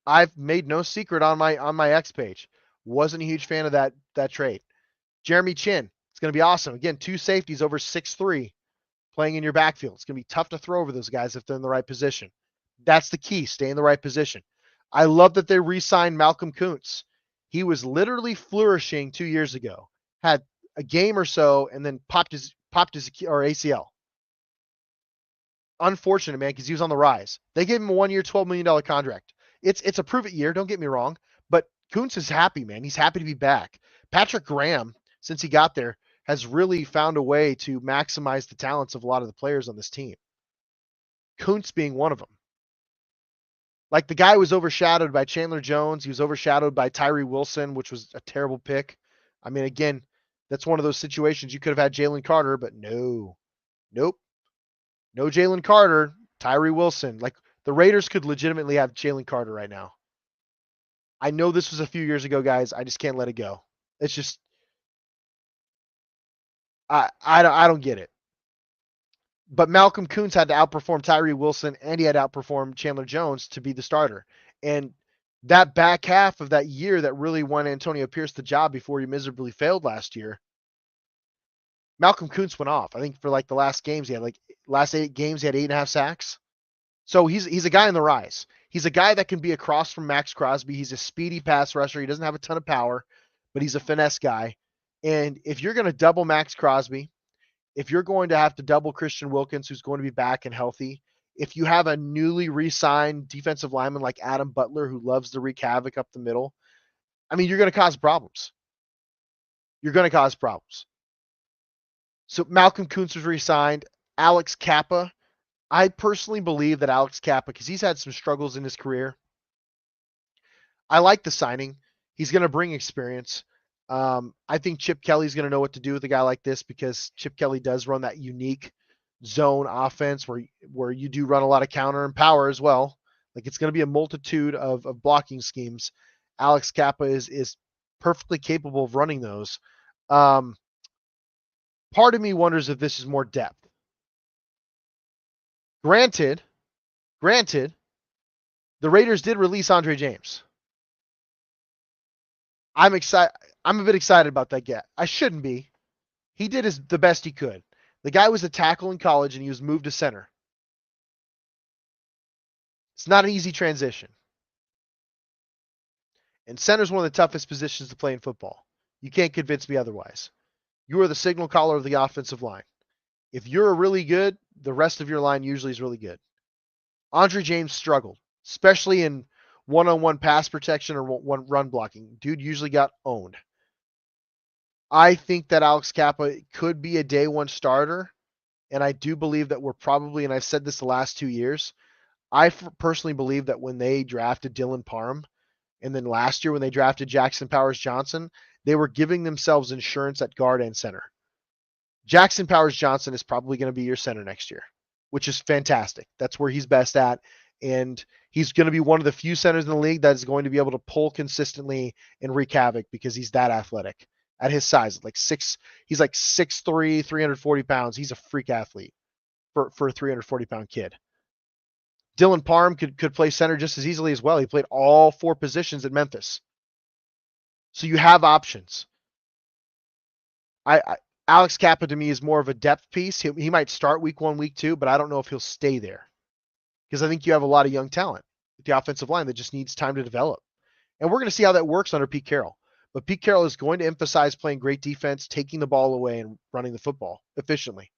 I've made no secret on my X page. Wasn't a huge fan of that trade. Jeremy Chin, it's going to be awesome. Again, 2 safeties over 6'3", playing in your backfield. It's going to be tough to throw over those guys if they're in the right position. That's the key. Stay in the right position. I love that they re-signed Malcolm Kuntz. He was literally flourishing 2 years ago. Had a game or so and then popped his or ACL. Unfortunate, man, because he was on the rise. They gave him a 1-year, $12 million contract. It's a prove-it year, don't get me wrong, but Kuntz is happy, man. He's happy to be back. Patrick Graham, since he got there, has really found a way to maximize the talents of a lot of the players on this team. Kuntz being one of them. Like, the guy was overshadowed by Chandler Jones. He was overshadowed by Tyree Wilson, which was a terrible pick. I mean, again, that's one of those situations. You could have had Jalen Carter, but nope. No Jalen Carter, Tyree Wilson. Like, the Raiders could legitimately have Jalen Carter right now. I know this was a few years ago, guys. I just can't let it go. It's just, I don't get it. But Malcolm Kuntz had to outperform Tyree Wilson, and he had to outperform Chandler Jones to be the starter. And that back half of that year that really won Antonio Pierce the job before he miserably failed last year, Malcolm Kuntz went off. I think for like the last 8 games, he had 8.5 sacks. So he's a guy in the rise. He's a guy that can be across from Max Crosby. He's a speedy pass rusher. He doesn't have a ton of power, but he's a finesse guy. And if you're going to double Max Crosby, if you're going to have to double Christian Wilkins, who's going to be back and healthy, if you have a newly re-signed defensive lineman like Adam Butler, who loves to wreak havoc up the middle, I mean, you're going to cause problems. So Malcolm Kuntz was re-signed. Alex Kappa. I personally believe that Alex Kappa, because he's had some struggles in his career, I like the signing. He's going to bring experience. I think Chip Kelly's going to know what to do with a guy like this, because Chip Kelly does run that unique zone offense where you do run a lot of counter and power as well. Like, it's going to be a multitude of blocking schemes. Alex Kappa is perfectly capable of running those. Part of me wonders if this is more depth. Granted, the Raiders did release Andre James. I'm excited. I'm a bit excited about that get. I shouldn't be, He did the best he could. The guy was a tackle in college, and he was moved to center. It's not an easy transition. And center is one of the toughest positions to play in football. You can't convince me otherwise. You are the signal caller of the offensive line. If you're really good, the rest of your line usually is really good. Andre James struggled, especially in one-on-one pass protection or one run blocking. Dude usually got owned. I think that Alex Kappa could be a day one starter, and I do believe that we're probably, and I've said this the last 2 years, I personally believe that when they drafted Dylan Parham, and then last year when they drafted Jackson Powers Johnson, they were giving themselves insurance at guard and center. Jackson Powers Johnson is probably going to be your center next year, which is fantastic. That's where he's best at. And he's going to be one of the few centers in the league that is going to be able to pull consistently and wreak havoc because he's that athletic at his size. He's like 6'3", 340 pounds. He's a freak athlete for a 340-pound kid. Dylan Parham could play center just as easily as well. He played all 4 positions at Memphis. So you have options. Alex Kappa to me is more of a depth piece. He might start week 1, week 2, but I don't know if he'll stay there. Because I think you have a lot of young talent with the offensive line that just needs time to develop. And we're going to see how that works under Pete Carroll. But Pete Carroll is going to emphasize playing great defense, taking the ball away, and running the football efficiently.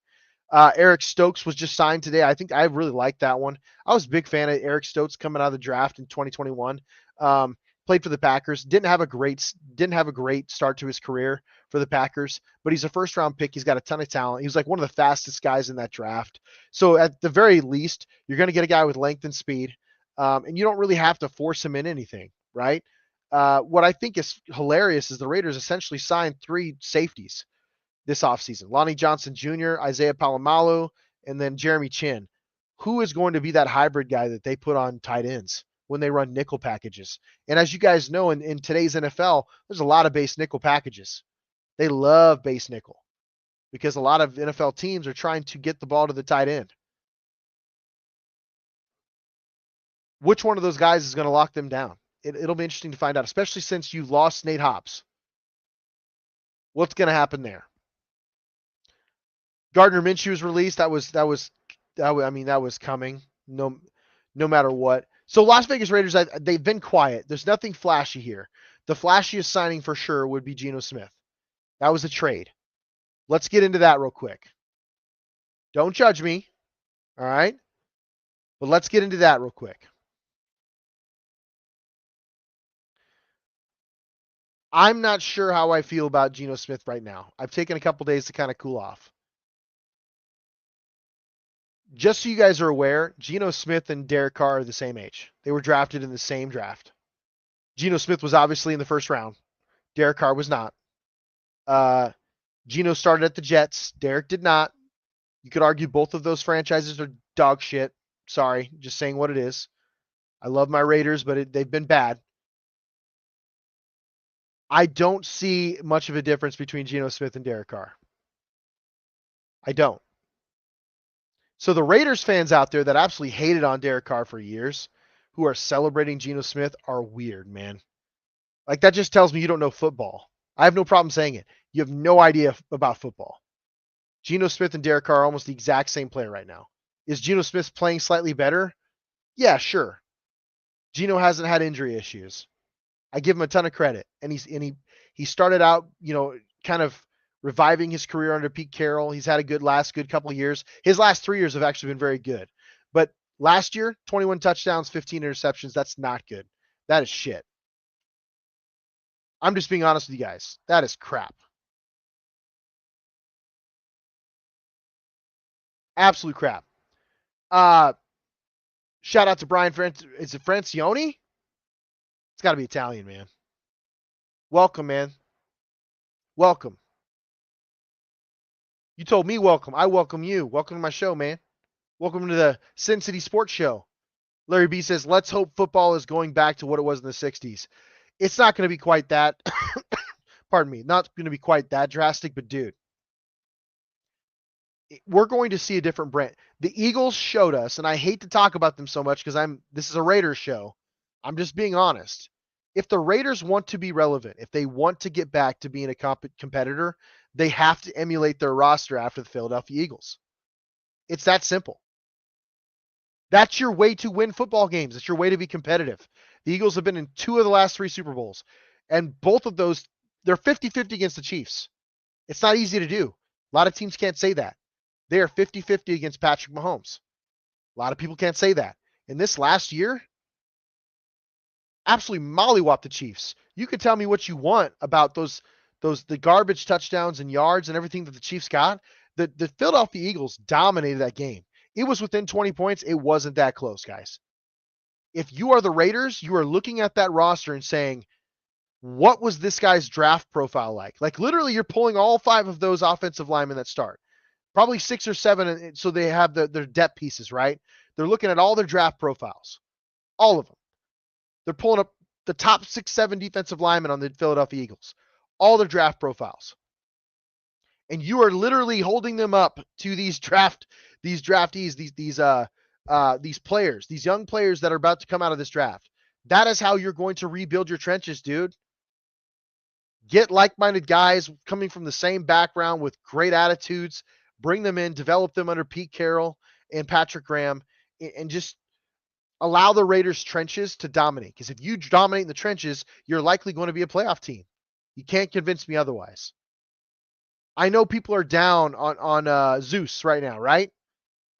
Eric Stokes was just signed today. I think I really liked that one. I was a big fan of Eric Stokes coming out of the draft in 2021. Played for the Packers. Didn't have a great start to his career for the Packers, but he's a first-round pick. He's got a ton of talent. He was like one of the fastest guys in that draft. So at the very least, you're going to get a guy with length and speed, and you don't really have to force him in anything, right? What I think is hilarious is the Raiders essentially signed 3 safeties this offseason. Lonnie Johnson Jr., Isaiah Palomalu, and then Jeremy Chin. Who is going to be that hybrid guy that they put on tight ends when they run nickel packages? And as you guys know, in today's NFL, there's a lot of base nickel packages. They love base nickel because a lot of NFL teams are trying to get the ball to the tight end. Which one of those guys is going to lock them down? It'll be interesting to find out, especially since you've lost Nate Hobbs. What's going to happen there? Gardner Minshew was released. That was coming. No matter what. So Las Vegas Raiders, they've been quiet. There's nothing flashy here. The flashiest signing for sure would be Geno Smith. That was a trade. Let's get into that real quick. Don't judge me. All right? But let's get into that real quick. I'm not sure how I feel about Geno Smith right now. I've taken a couple days to kind of cool off. Just so you guys are aware, Geno Smith and Derek Carr are the same age. They were drafted in the same draft. Geno Smith was obviously in the first round. Derek Carr was not. Geno started at the Jets. Derek did not. You could argue both of those franchises are dog shit. Sorry, just saying what it is. I love my Raiders, but they've been bad. I don't see much of a difference between Geno Smith and Derek Carr. I don't. So the Raiders fans out there that absolutely hated on Derek Carr for years, who are celebrating Geno Smith, are weird, man. Like, that just tells me you don't know football. I have no problem saying it. You have no idea about football. Geno Smith and Derek Carr are almost the exact same player right now. Is Geno Smith playing slightly better? Yeah, sure. Geno hasn't had injury issues. I give him a ton of credit. And he started out, kind of reviving his career under Pete Carroll. He's had a good couple of years. His last 3 years have actually been very good. But last year, 21 touchdowns, 15 interceptions. That's not good. That is shit. I'm just being honest with you guys. That is crap. Absolute crap. Shout out to Brian. Is it Francione? It's got to be Italian, man. Welcome, man. Welcome. You told me welcome. I welcome you. Welcome to my show, man. Welcome to the Sin City Sports Show. Larry B says, let's hope football is going back to what it was in the 60s. It's not going to be quite that. Pardon me. Not going to be quite that drastic, but dude, we're going to see a different brand. The Eagles showed us, and I hate to talk about them so much because this is a Raiders show. I'm just being honest. If the Raiders want to be relevant, if they want to get back to being a competitor, they have to emulate their roster after the Philadelphia Eagles. It's that simple. That's your way to win football games. It's your way to be competitive. The Eagles have been in 2 of the last 3 Super Bowls, and both of those, they're 50-50 against the Chiefs. It's not easy to do. A lot of teams can't say that. They are 50-50 against Patrick Mahomes. A lot of people can't say that. In this last year, absolutely mollywopped the Chiefs. You could tell me what you want about the garbage touchdowns and yards and everything that the Chiefs got. The Philadelphia Eagles dominated that game. It was within 20 points. It wasn't that close, guys. If you are the Raiders, you are looking at that roster and saying, what was this guy's draft profile like? Like literally you're pulling all 5 of those offensive linemen that start. Probably 6 or 7, so they have their depth pieces, right? They're looking at all their draft profiles. All of them. They're pulling up the top 6, 7 defensive linemen on the Philadelphia Eagles. All their draft profiles. And you are literally holding them up to these draftees, these players, these young players that are about to come out of this draft. That is how you're going to rebuild your trenches, dude. Get like-minded guys coming from the same background with great attitudes, bring them in, develop them under Pete Carroll and Patrick Graham, and just allow the Raiders' trenches to dominate. Because if you dominate in the trenches, you're likely going to be a playoff team. You can't convince me otherwise. I know people are down on Zeus right now, right?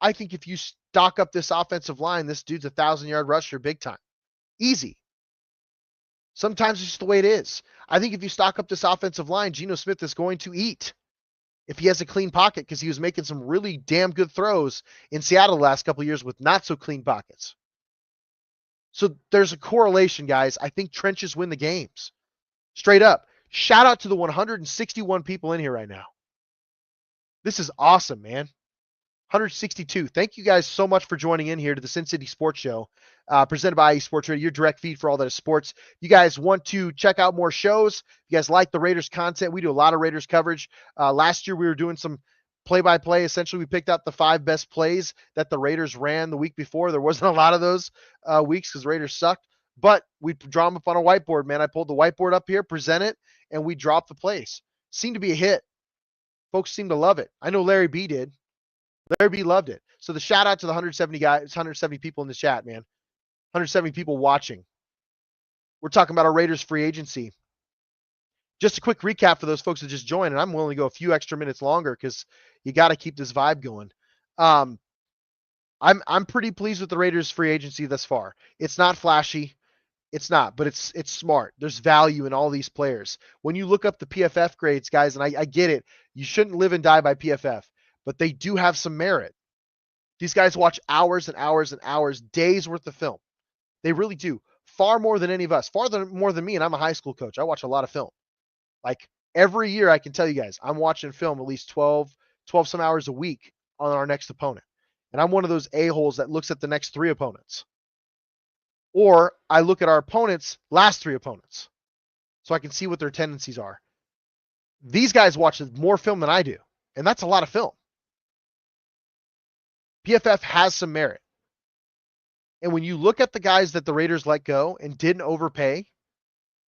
I think if you stock up this offensive line, this dude's 1,000-yard rusher big time. Easy. Sometimes it's just the way it is. I think if you stock up this offensive line, Geno Smith is going to eat if he has a clean pocket, because he was making some really damn good throws in Seattle the last couple of years with not so clean pockets. So there's a correlation, guys. I think trenches win the games. Straight up. Shout out to the 161 people in here right now. This is awesome, man. 162. Thank you guys so much for joining in here to the Sin City Sports Show, presented by IE Sports Radio, your direct feed for all that is sports. You guys want to check out more shows? You guys like the Raiders content? We do a lot of Raiders coverage. Last year we were doing some play-by-play. Essentially, we picked out the 5 best plays that the Raiders ran the week before. There wasn't a lot of those weeks because Raiders sucked, but we draw them up on a whiteboard, man. I pulled the whiteboard up here, present it, and we dropped the plays. Seemed to be a hit. Folks seem to love it. I know Larry B did. Larry B loved it. So the shout out to the 170 guys, 170 people in the chat, man. 170 people watching. We're talking about our Raiders free agency. Just a quick recap for those folks that just joined, and I'm willing to go a few extra minutes longer because you got to keep this vibe going. I'm pretty pleased with the Raiders free agency thus far. It's not flashy. It's not, but it's smart. There's value in all these players. When you look up the PFF grades, guys, and I get it, you shouldn't live and die by PFF, but they do have some merit. These guys watch hours and hours and hours, days worth of film. They really do. Far more than any of us. More than me, and I'm a high school coach. I watch a lot of film. Like every year, I can tell you guys, I'm watching film at least 12 some hours a week on our next opponent. And I'm one of those a-holes that looks at the next 3 opponents. Or I look at our opponents' last 3 opponents so I can see what their tendencies are. These guys watch more film than I do, and that's a lot of film. PFF has some merit. And when you look at the guys that the Raiders let go and didn't overpay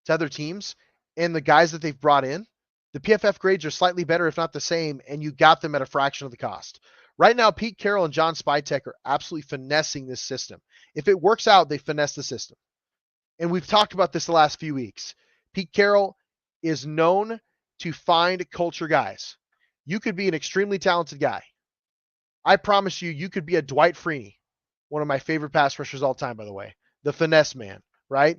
to other teams and the guys that they've brought in, the PFF grades are slightly better, if not the same, and you got them at a fraction of the cost. Right now, Pete Carroll and John Spytek are absolutely finessing this system. If it works out, they finesse the system. And we've talked about this the last few weeks. Pete Carroll is known to find culture guys. You could be an extremely talented guy. I promise you, you could be a Dwight Freeney, one of my favorite pass rushers all time, by the way. The finesse man, right?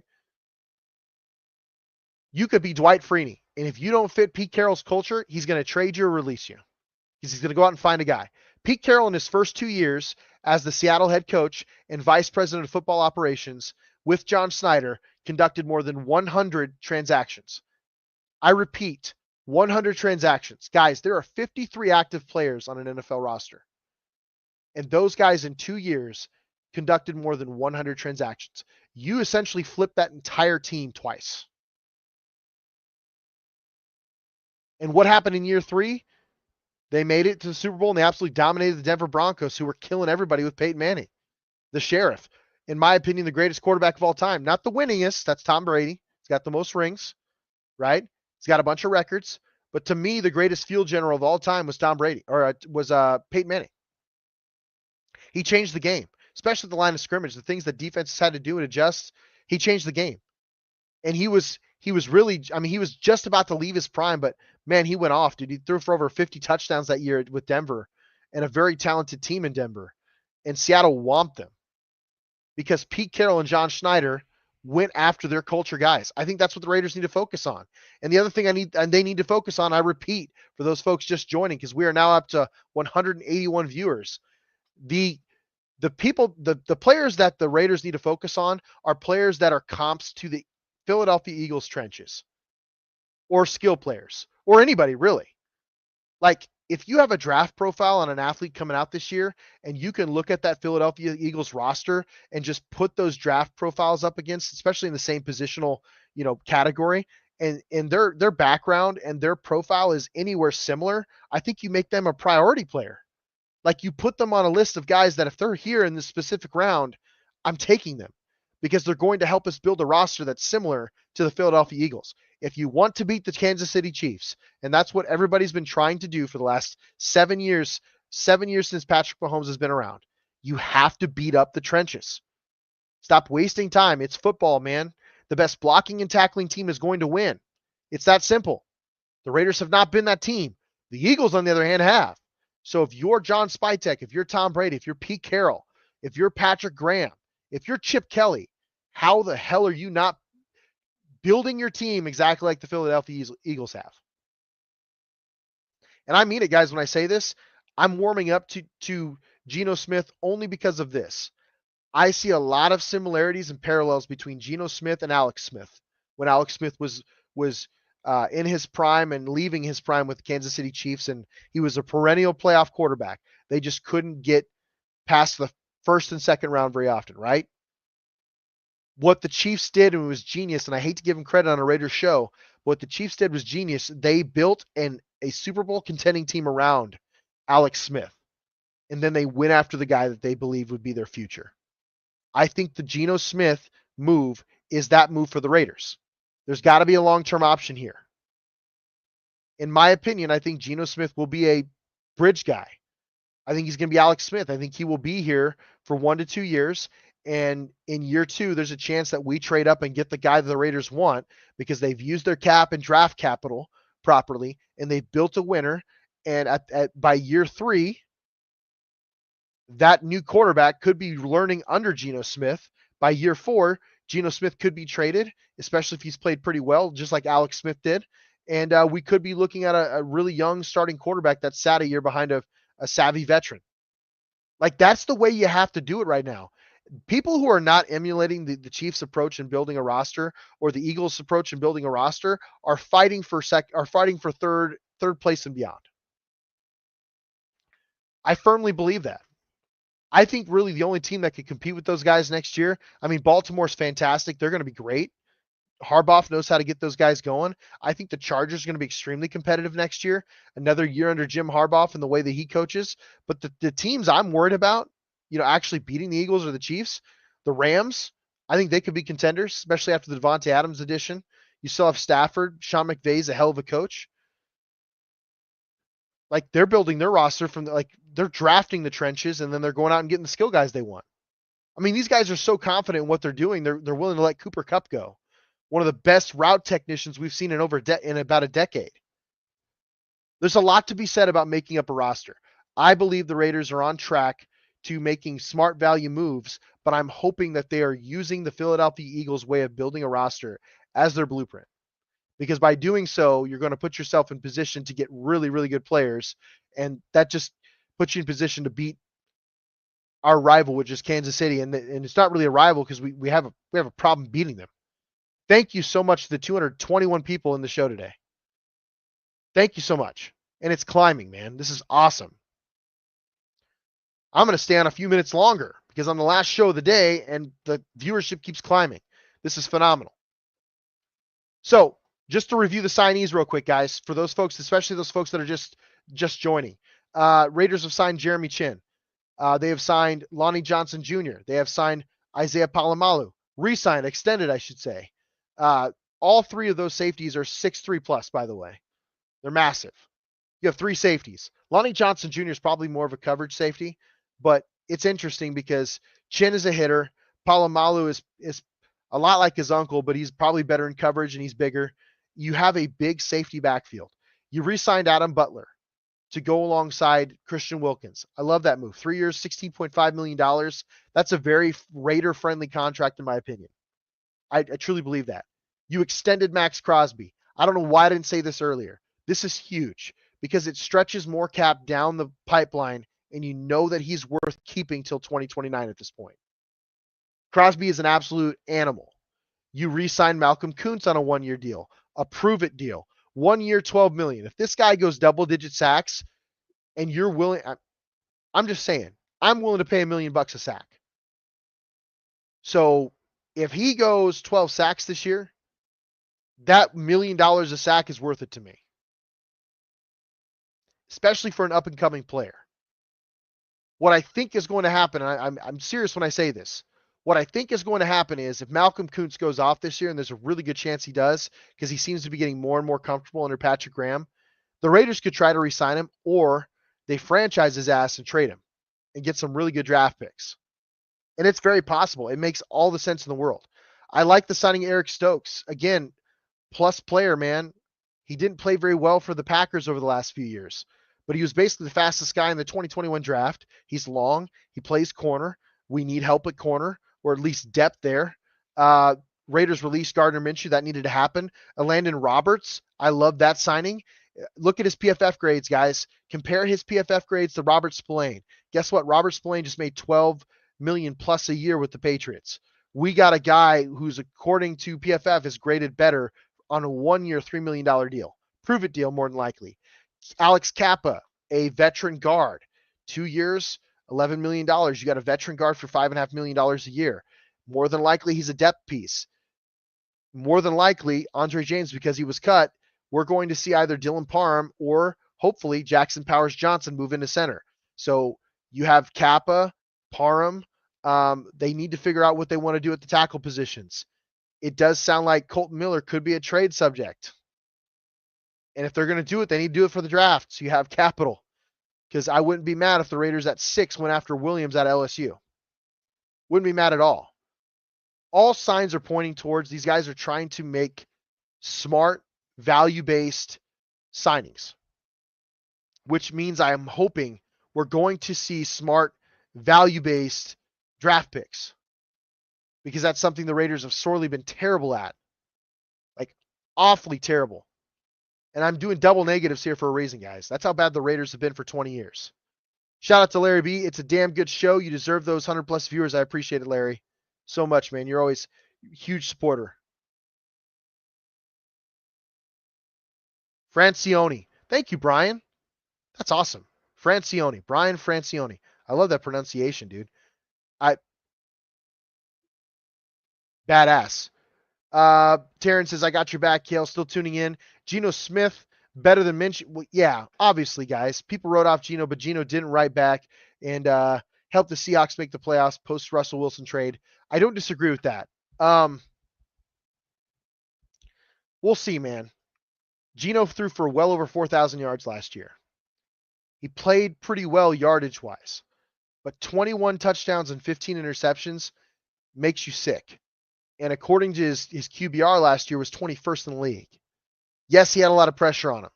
You could be Dwight Freeney. And if you don't fit Pete Carroll's culture, he's going to trade you or release you. He's going to go out and find a guy. Pete Carroll, in his first 2 years as the Seattle head coach and vice president of football operations with John Snyder, conducted more than 100 transactions. I repeat, 100 transactions. Guys, there are 53 active players on an NFL roster. And those guys in 2 years conducted more than 100 transactions. You essentially flipped that entire team twice. And what happened in year 3? They made it to the Super Bowl and they absolutely dominated the Denver Broncos, who were killing everybody with Peyton Manning, the sheriff. In my opinion, the greatest quarterback of all time. Not the winningest. That's Tom Brady. He's got the most rings, right? He's got a bunch of records. But to me, the greatest field general of all time was Tom Brady, or was Peyton Manning. He changed the game, especially the line of scrimmage, the things that defenses had to do and adjust. He changed the game. And he was really, I mean, he was just about to leave his prime, but man, he went off, dude. He threw for over 50 touchdowns that year with Denver and a very talented team in Denver. And Seattle whomped them because Pete Carroll and John Schneider went after their culture guys. I think that's what the Raiders need to focus on. And the other thing they need to focus on, I repeat, for those folks just joining, because we are now up to 181 viewers. The players that the Raiders need to focus on are players that are comps to the Philadelphia Eagles trenches, or skill players, or anybody really. Like, if you have a draft profile on an athlete coming out this year, and you can look at that Philadelphia Eagles roster and just put those draft profiles up against, especially in the same positional, category, and their background and their profile is anywhere similar, I think you make them a priority player. Like, you put them on a list of guys that if they're here in this specific round, I'm taking them because they're going to help us build a roster that's similar to the Philadelphia Eagles. If you want to beat the Kansas City Chiefs, and that's what everybody's been trying to do for the last 7 years since Patrick Mahomes has been around, you have to beat up the trenches. Stop wasting time. It's football, man. The best blocking and tackling team is going to win. It's that simple. The Raiders have not been that team. The Eagles, on the other hand, have. So if you're John Spytek, if you're Tom Brady, if you're Pete Carroll, if you're Patrick Graham, if you're Chip Kelly, how the hell are you not building your team exactly like the Philadelphia Eagles have? And I mean it, guys, when I say this. I'm warming up to Geno Smith only because of this. I see a lot of similarities and parallels between Geno Smith and Alex Smith when Alex Smith was in his prime and leaving his prime with the Kansas City Chiefs, and he was a perennial playoff quarterback. They just couldn't get past the first and second round very often, right? What the Chiefs did, and it was genius, and I hate to give them credit on a Raiders show, what the Chiefs did was genius. They built a Super Bowl contending team around Alex Smith, and then they went after the guy that they believed would be their future. I think the Geno Smith move is that move for the Raiders. There's got to be a long-term option here. In my opinion, I think Geno Smith will be a bridge guy. I think he's going to be Alex Smith. I think he will be here for 1 to 2 years. And in year 2, there's a chance that we trade up and get the guy that the Raiders want because they've used their cap and draft capital properly, and they've built a winner. And by year 3, that new quarterback could be learning under Geno Smith. By year 4, Geno Smith could be traded, especially if he's played pretty well, just like Alex Smith did. And we could be looking at a really young starting quarterback that sat a year behind a savvy veteran. Like, that's the way you have to do it right now. People who are not emulating the Chiefs' approach in building a roster or the Eagles' approach in building a roster are fighting for third place and beyond. I firmly believe that. I think really the only team that could compete with those guys next year, I mean, Baltimore's fantastic. They're going to be great. Harbaugh knows how to get those guys going. I think the Chargers are going to be extremely competitive next year. Another year under Jim Harbaugh and the way that he coaches. But the teams I'm worried about, actually beating the Eagles or the Chiefs, the Rams, I think they could be contenders, especially after the Devontae Adams addition. You still have Stafford. Sean McVay's a hell of a coach. Like, they're building their roster they're drafting the trenches, and then they're going out and getting the skill guys they want. I mean, these guys are so confident in what they're doing. They're willing to let Cooper Kupp go, one of the best route technicians we've seen in about a decade. There's a lot to be said about making up a roster. I believe the Raiders are on track to making smart value moves, but I'm hoping that they are using the Philadelphia Eagles way of building a roster as their blueprint. Because by doing so, you're going to put yourself in position to get really, really good players, and that just puts you in position to beat our rival, which is Kansas City. And it's not really a rival because we have a problem beating them. Thank you so much to the 221 people in the show today. Thank you so much. And it's climbing, man. This is awesome. I'm going to stay on a few minutes longer because I'm the last show of the day and the viewership keeps climbing. This is phenomenal. So, just to review the signees real quick, guys, for those folks, especially those folks that are just joining. Raiders have signed Jeremy Chin. They have signed Lonnie Johnson Jr. They have signed Isaiah Palomalu. Re-signed, extended, I should say. All 3 of those safeties are 6'3 plus, by the way. They're massive. You have 3 safeties. Lonnie Johnson Jr. is probably more of a coverage safety, but it's interesting because Chin is a hitter. Palomalu is a lot like his uncle, but he's probably better in coverage and he's bigger. You have a big safety backfield. You re-signed Adam Butler to go alongside Christian Wilkins. I love that move. 3 years, $16.5 million. That's a very Raider-friendly contract, in my opinion. I truly believe that. You extended Max Crosby. I don't know why I didn't say this earlier. This is huge because it stretches more cap down the pipeline, and you know that he's worth keeping till 2029 at this point. Crosby is an absolute animal. You re-sign Malcolm Kuntz on a 1-year deal, a prove-it deal. 1 year, $12 million. If this guy goes double-digit sacks and you're willing, I'm just saying, I'm willing to pay $1 million a sack. So if he goes 12 sacks this year, that $1 million a sack is worth it to me, especially for an up-and-coming player. What I think is going to happen, and I'm serious when I say this, what I think is going to happen is if Malcolm Kuntz goes off this year, and there's a really good chance he does because he seems to be getting more and more comfortable under Patrick Graham, the Raiders could try to re-sign him, or they franchise his ass and trade him and get some really good draft picks. And it's very possible. It makes all the sense in the world. I like the signing of Eric Stokes. Again, plus player, man. He didn't play very well for the Packers over the last few years, but he was basically the fastest guy in the 2021 draft. He's long. He plays corner. We need help at corner, or at least depth there. Raiders released Gardner Minshew. That needed to happen. Landon Roberts, I love that signing. Look at his PFF grades, guys. Compare his PFF grades to Robert Spillane. Guess what? Robert Spillane just made $12 million plus a year with the Patriots. We got a guy who's, according to PFF, is graded better on a 1-year, $3 million deal. Prove it deal, more than likely. Alex Kappa, a veteran guard. 2 years, $11 million. You got a veteran guard for $5.5 million a year. More than likely, he's a depth piece. More than likely, Andre James, because he was cut, we're going to see either Dylan Parham or hopefully Jackson Powers Johnson move into center. So you have Kappa, Parham. They need to figure out what they want to do at the tackle positions. It does sound like Colton Miller could be a trade subject. And if they're going to do it, they need to do it for the draft. So you have capital. Because I wouldn't be mad if the Raiders at 6 went after Williams at LSU. Wouldn't be mad at all. All signs are pointing towards these guys are trying to make smart, value-based signings, which means I am hoping we're going to see smart, value-based draft picks, because that's something the Raiders have sorely been terrible at, like awfully terrible. And I'm doing double negatives here for a reason, guys. That's how bad the Raiders have been for 20 years. Shout out to Larry B. It's a damn good show. You deserve those 100+ viewers. I appreciate it, Larry, so much, man. You're always a huge supporter. Francione. Thank you, Brian. That's awesome. Francione. Brian Francione. I love that pronunciation, dude. Badass. Terrence says, I got your back, Kayle. Still tuning in. Geno Smith, better than Minshew. Well, yeah, obviously, guys. People wrote off Geno, but Geno didn't write back and helped the Seahawks make the playoffs post Russell Wilson trade. I don't disagree with that. We'll see, man. Geno threw for well over 4,000 yards last year. He played pretty well yardage-wise, but 21 touchdowns and 15 interceptions makes you sick. And according to his QBR last year was 21st in the league. Yes, he had a lot of pressure on him.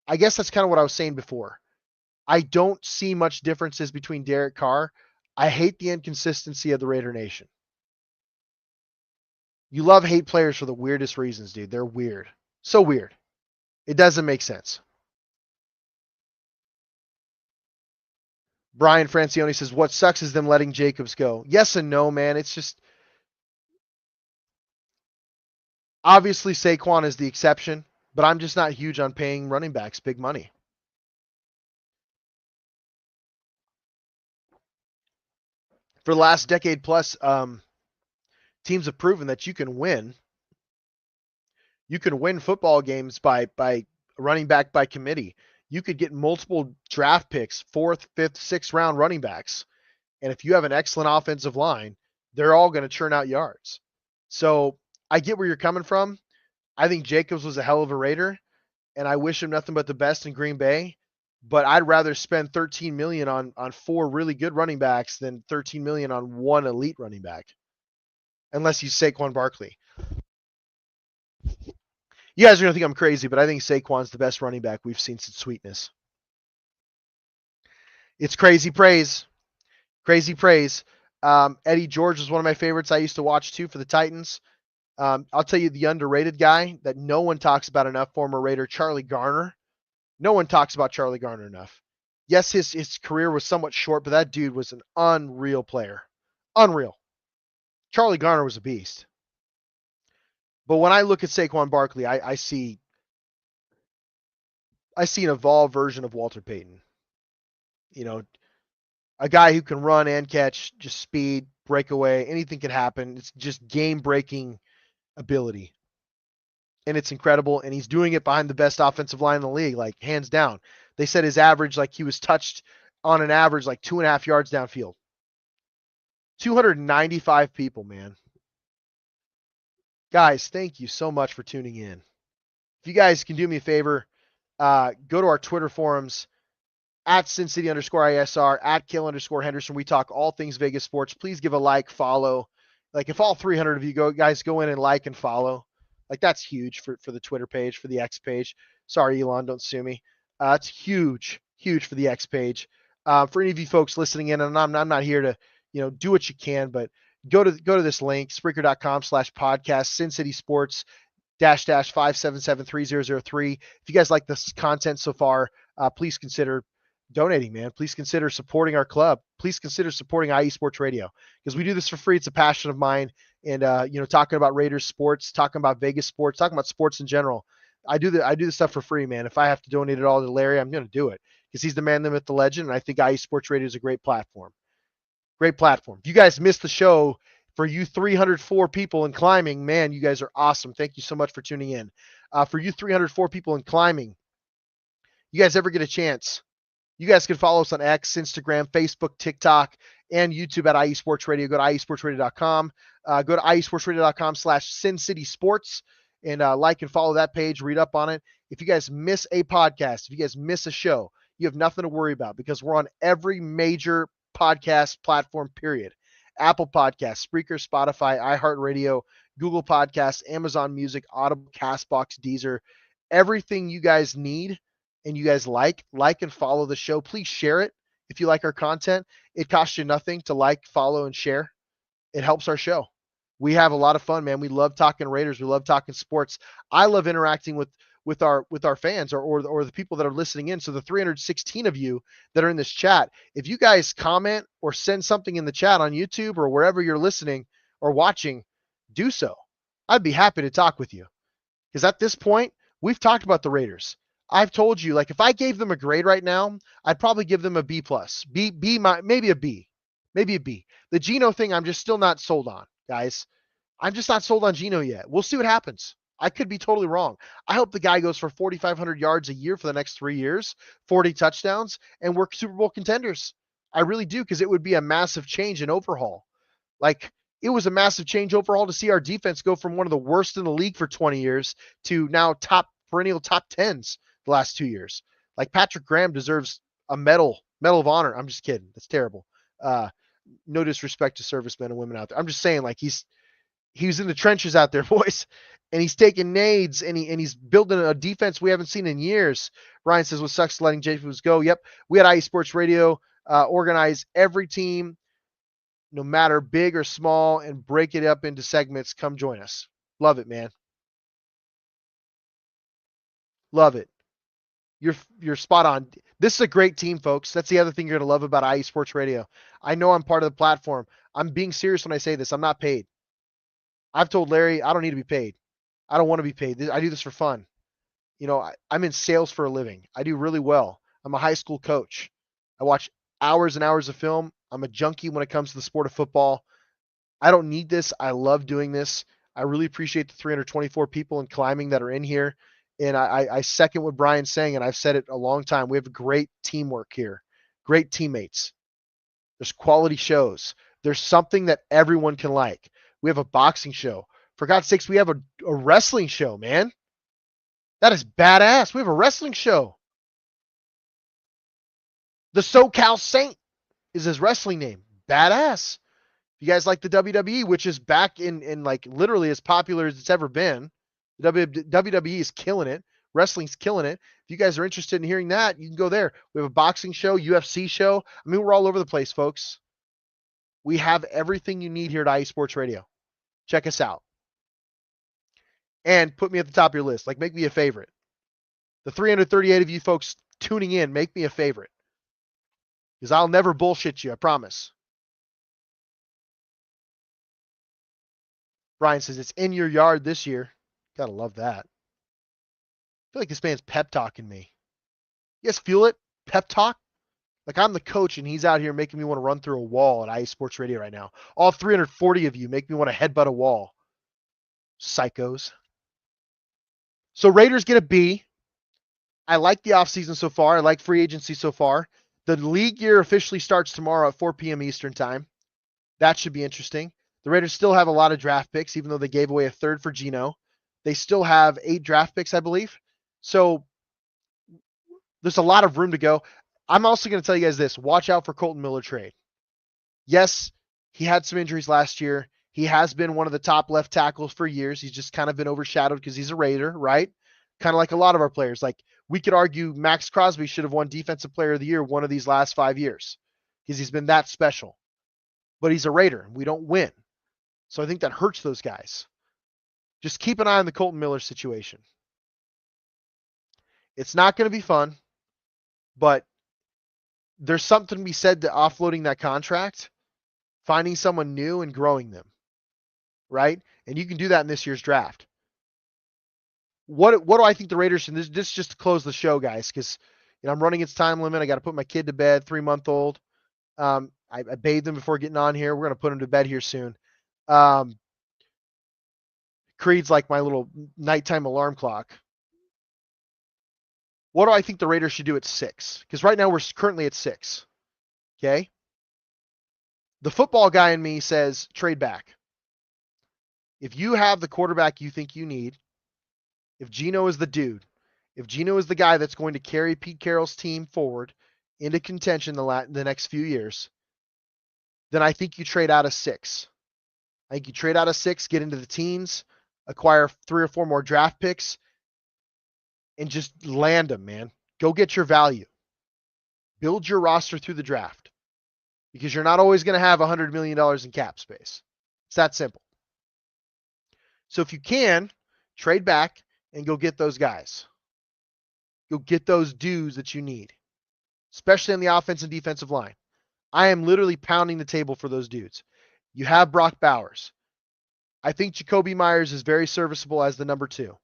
I guess that's kind of what I was saying before. I don't see much differences between Derek Carr. I hate the inconsistency of the Raider Nation. You love hate players for the weirdest reasons, dude. They're weird. So weird. It doesn't make sense. Brian Francione says, what sucks is them letting Jacobs go. Yes and no, man. It's just, obviously Saquon is the exception, but I'm just not huge on paying running backs big money. For the last decade plus, teams have proven that you can win. You can win football games by running back by committee. You could get multiple draft picks, 4th, 5th, 6th round running backs. And if you have an excellent offensive line, they're all going to churn out yards. So I get where you're coming from. I think Jacobs was a hell of a Raider. and I wish him nothing but the best in Green Bay. But I'd rather spend $13 million on 4 really good running backs than $13 million on 1 elite running back, unless you Saquon Barkley. You guys are gonna think I'm crazy, but I think Saquon's the best running back we've seen since Sweetness. It's crazy praise. Crazy praise. Eddie George was one of my favorites I used to watch too for the Titans. I'll tell you the underrated guy that no one talks about enough, former Raider Charlie Garner. No one talks about Charlie Garner enough. Yes, his career was somewhat short, but that dude was an unreal player. Unreal. Charlie Garner was a beast. But when I look at Saquon Barkley, I see an evolved version of Walter Payton. You know, a guy who can run and catch, just speed, breakaway, anything can happen. It's just game-breaking ability. And it's incredible, and he's doing it behind the best offensive line in the league, like hands down. They said his average, like he was touched on an average like 2.5 yards downfield. 295 people, man. Guys, thank you so much for tuning in. If you guys can do me a favor, go to our Twitter forums, at SinCity_ISR, at Kayle_Henderson. We talk all things Vegas sports. Please give a like, follow. Like if all 300 of you guys go in and like and follow, like that's huge for the Twitter page, for the X page. Sorry, Elon, don't sue me. It's huge for the X page. For any of you folks listening in, and I'm not here to, do what you can, but go to this link, Spreaker.com/podcast, Sin City Sports --5773003. If you guys like this content so far, please consider donating, man. Please consider supporting our club. Please consider supporting IE Sports Radio, because we do this for free. It's a passion of mine. And, talking about Raiders sports, talking about Vegas sports, talking about sports in general. I do this stuff for free, man. If I have to donate it all to Larry, I'm going to do it, because he's the man, the myth, the legend. And I think IE Sports Radio is a great platform. Great platform. If you guys missed the show, for you 304 people in climbing, man, you guys are awesome. Thank you so much for tuning in. For you 304 people in climbing, you guys ever get a chance, you guys can follow us on X, Instagram, Facebook, TikTok, and YouTube at IE Sports Radio. Go to IESportsRadio.com. Go to IESportsRadio.com/SinCitySports and like and follow that page. Read up on it. If you guys miss a podcast, if you guys miss a show, you have nothing to worry about, because we're on every major podcast platform, period. Apple Podcasts, Spreaker, Spotify, iHeartRadio, Google Podcasts, Amazon Music, Audible, CastBox, Deezer. Everything you guys need and you guys like and follow the show. Please share it if you like our content. It costs you nothing to like, follow, and share. It helps our show. We have a lot of fun, man. We love talking Raiders. We love talking sports. I love interacting with our fans or the people that are listening in. So the 316 of you that are in this chat, if you guys comment or send something in the chat on YouTube or wherever you're listening or watching, do so. I'd be happy to talk with you, because at this point, we've talked about the Raiders. I've told you, like, if I gave them a grade right now, I'd probably give them a B+, maybe a B. The Geno thing, I'm just still not sold on, guys. I'm just not sold on Geno yet. We'll see what happens. I could be totally wrong. I hope the guy goes for 4,500 yards a year for the next 3 years, 40 touchdowns, and we're Super Bowl contenders. I really do, because it would be a massive change and overhaul. Like, it was a massive change overhaul to see our defense go from one of the worst in the league for 20 years to now perennial top 10s the last 2 years. Like, Patrick Graham deserves a medal of honor. I'm just kidding. That's terrible. No disrespect to servicemen and women out there. I'm just saying, like, he's in the trenches out there, boys, and he's taking nades, and he's building a defense we haven't seen in years. Ryan says, what sucks letting Jacobs go? Yep. We at IE Sports Radio organize every team, no matter big or small, and break it up into segments. Come join us. Love it, man. Love it. You're spot on. This is a great team, folks. That's the other thing you're going to love about IE Sports Radio. I know I'm part of the platform. I'm being serious when I say this. I'm not paid. I've told Larry, I don't need to be paid. I don't want to be paid. I do this for fun. I'm in sales for a living. I do really well. I'm a high school coach. I watch hours and hours of film. I'm a junkie when it comes to the sport of football. I don't need this. I love doing this. I really appreciate the 324 people in climbing that are in here. And I second what Brian's saying, and I've said it a long time. We have great teamwork here, great teammates. There's quality shows. There's something that everyone can like. We have a boxing show. For God's sakes, we have a wrestling show, man. That is badass. We have a wrestling show. The SoCal Saint is his wrestling name. Badass. You guys like the WWE, which is back in like literally as popular as it's ever been. WWE is killing it. Wrestling's killing it. If you guys are interested in hearing that, you can go there. We have a boxing show, UFC show. I mean, we're all over the place, folks. We have everything you need here at IE Sports Radio. Check us out. And put me at the top of your list. Like, make me a favorite. The 338 of you folks tuning in, make me a favorite. Because I'll never bullshit you, I promise. Brian says it's in your yard this year. Gotta love that. I feel like this man's pep talking me. You guys feel it? Pep talk? Like I'm the coach and he's out here making me want to run through a wall at IE Sports Radio right now. All 340 of you make me want to headbutt a wall. Psychos. So Raiders get a B. I like the offseason so far. I like free agency so far. The league year officially starts tomorrow at 4 p.m. Eastern time. That should be interesting. The Raiders still have a lot of draft picks, even though they gave away a third for Geno. They still have 8 draft picks, I believe. So there's a lot of room to go. I'm also going to tell you guys this. Watch out for Colton Miller trade. Yes, he had some injuries last year. He has been one of the top left tackles for years. He's just kind of been overshadowed because he's a Raider, right? Kind of like a lot of our players. Like we could argue Max Crosby should have won Defensive Player of the Year one of these last 5 years because he's been that special. But he's a Raider. We don't win. So I think that hurts those guys. Just keep an eye on the Colton Miller situation. It's not going to be fun, but there's something to be said to offloading that contract, finding someone new and growing them, right? And you can do that in this year's draft. What do I think the Raiders should, this just to close the show, guys, because I'm running its time limit. I got to put my kid to bed, 3-month-old. I bathed him before getting on here. We're going to put him to bed here soon. Creed's like my little nighttime alarm clock. What do I think the Raiders should do at 6? Because right now we're currently at 6. Okay? The football guy in me says trade back. If you have the quarterback you think you need, if Geno is the dude, if Geno is the guy that's going to carry Pete Carroll's team forward into contention the next few years, then I think you trade out of 6. I think you trade out of 6, get into the teens, acquire 3 or 4 more draft picks, and just land them, man. Go get your value. Build your roster through the draft because you're not always going to have $100 million in cap space. It's that simple. So if you can, trade back and go get those guys. Go get those dudes that you need, especially on the offense and defensive line. I am literally pounding the table for those dudes. You have Brock Bowers. I think Jacoby Myers is very serviceable as the number 2.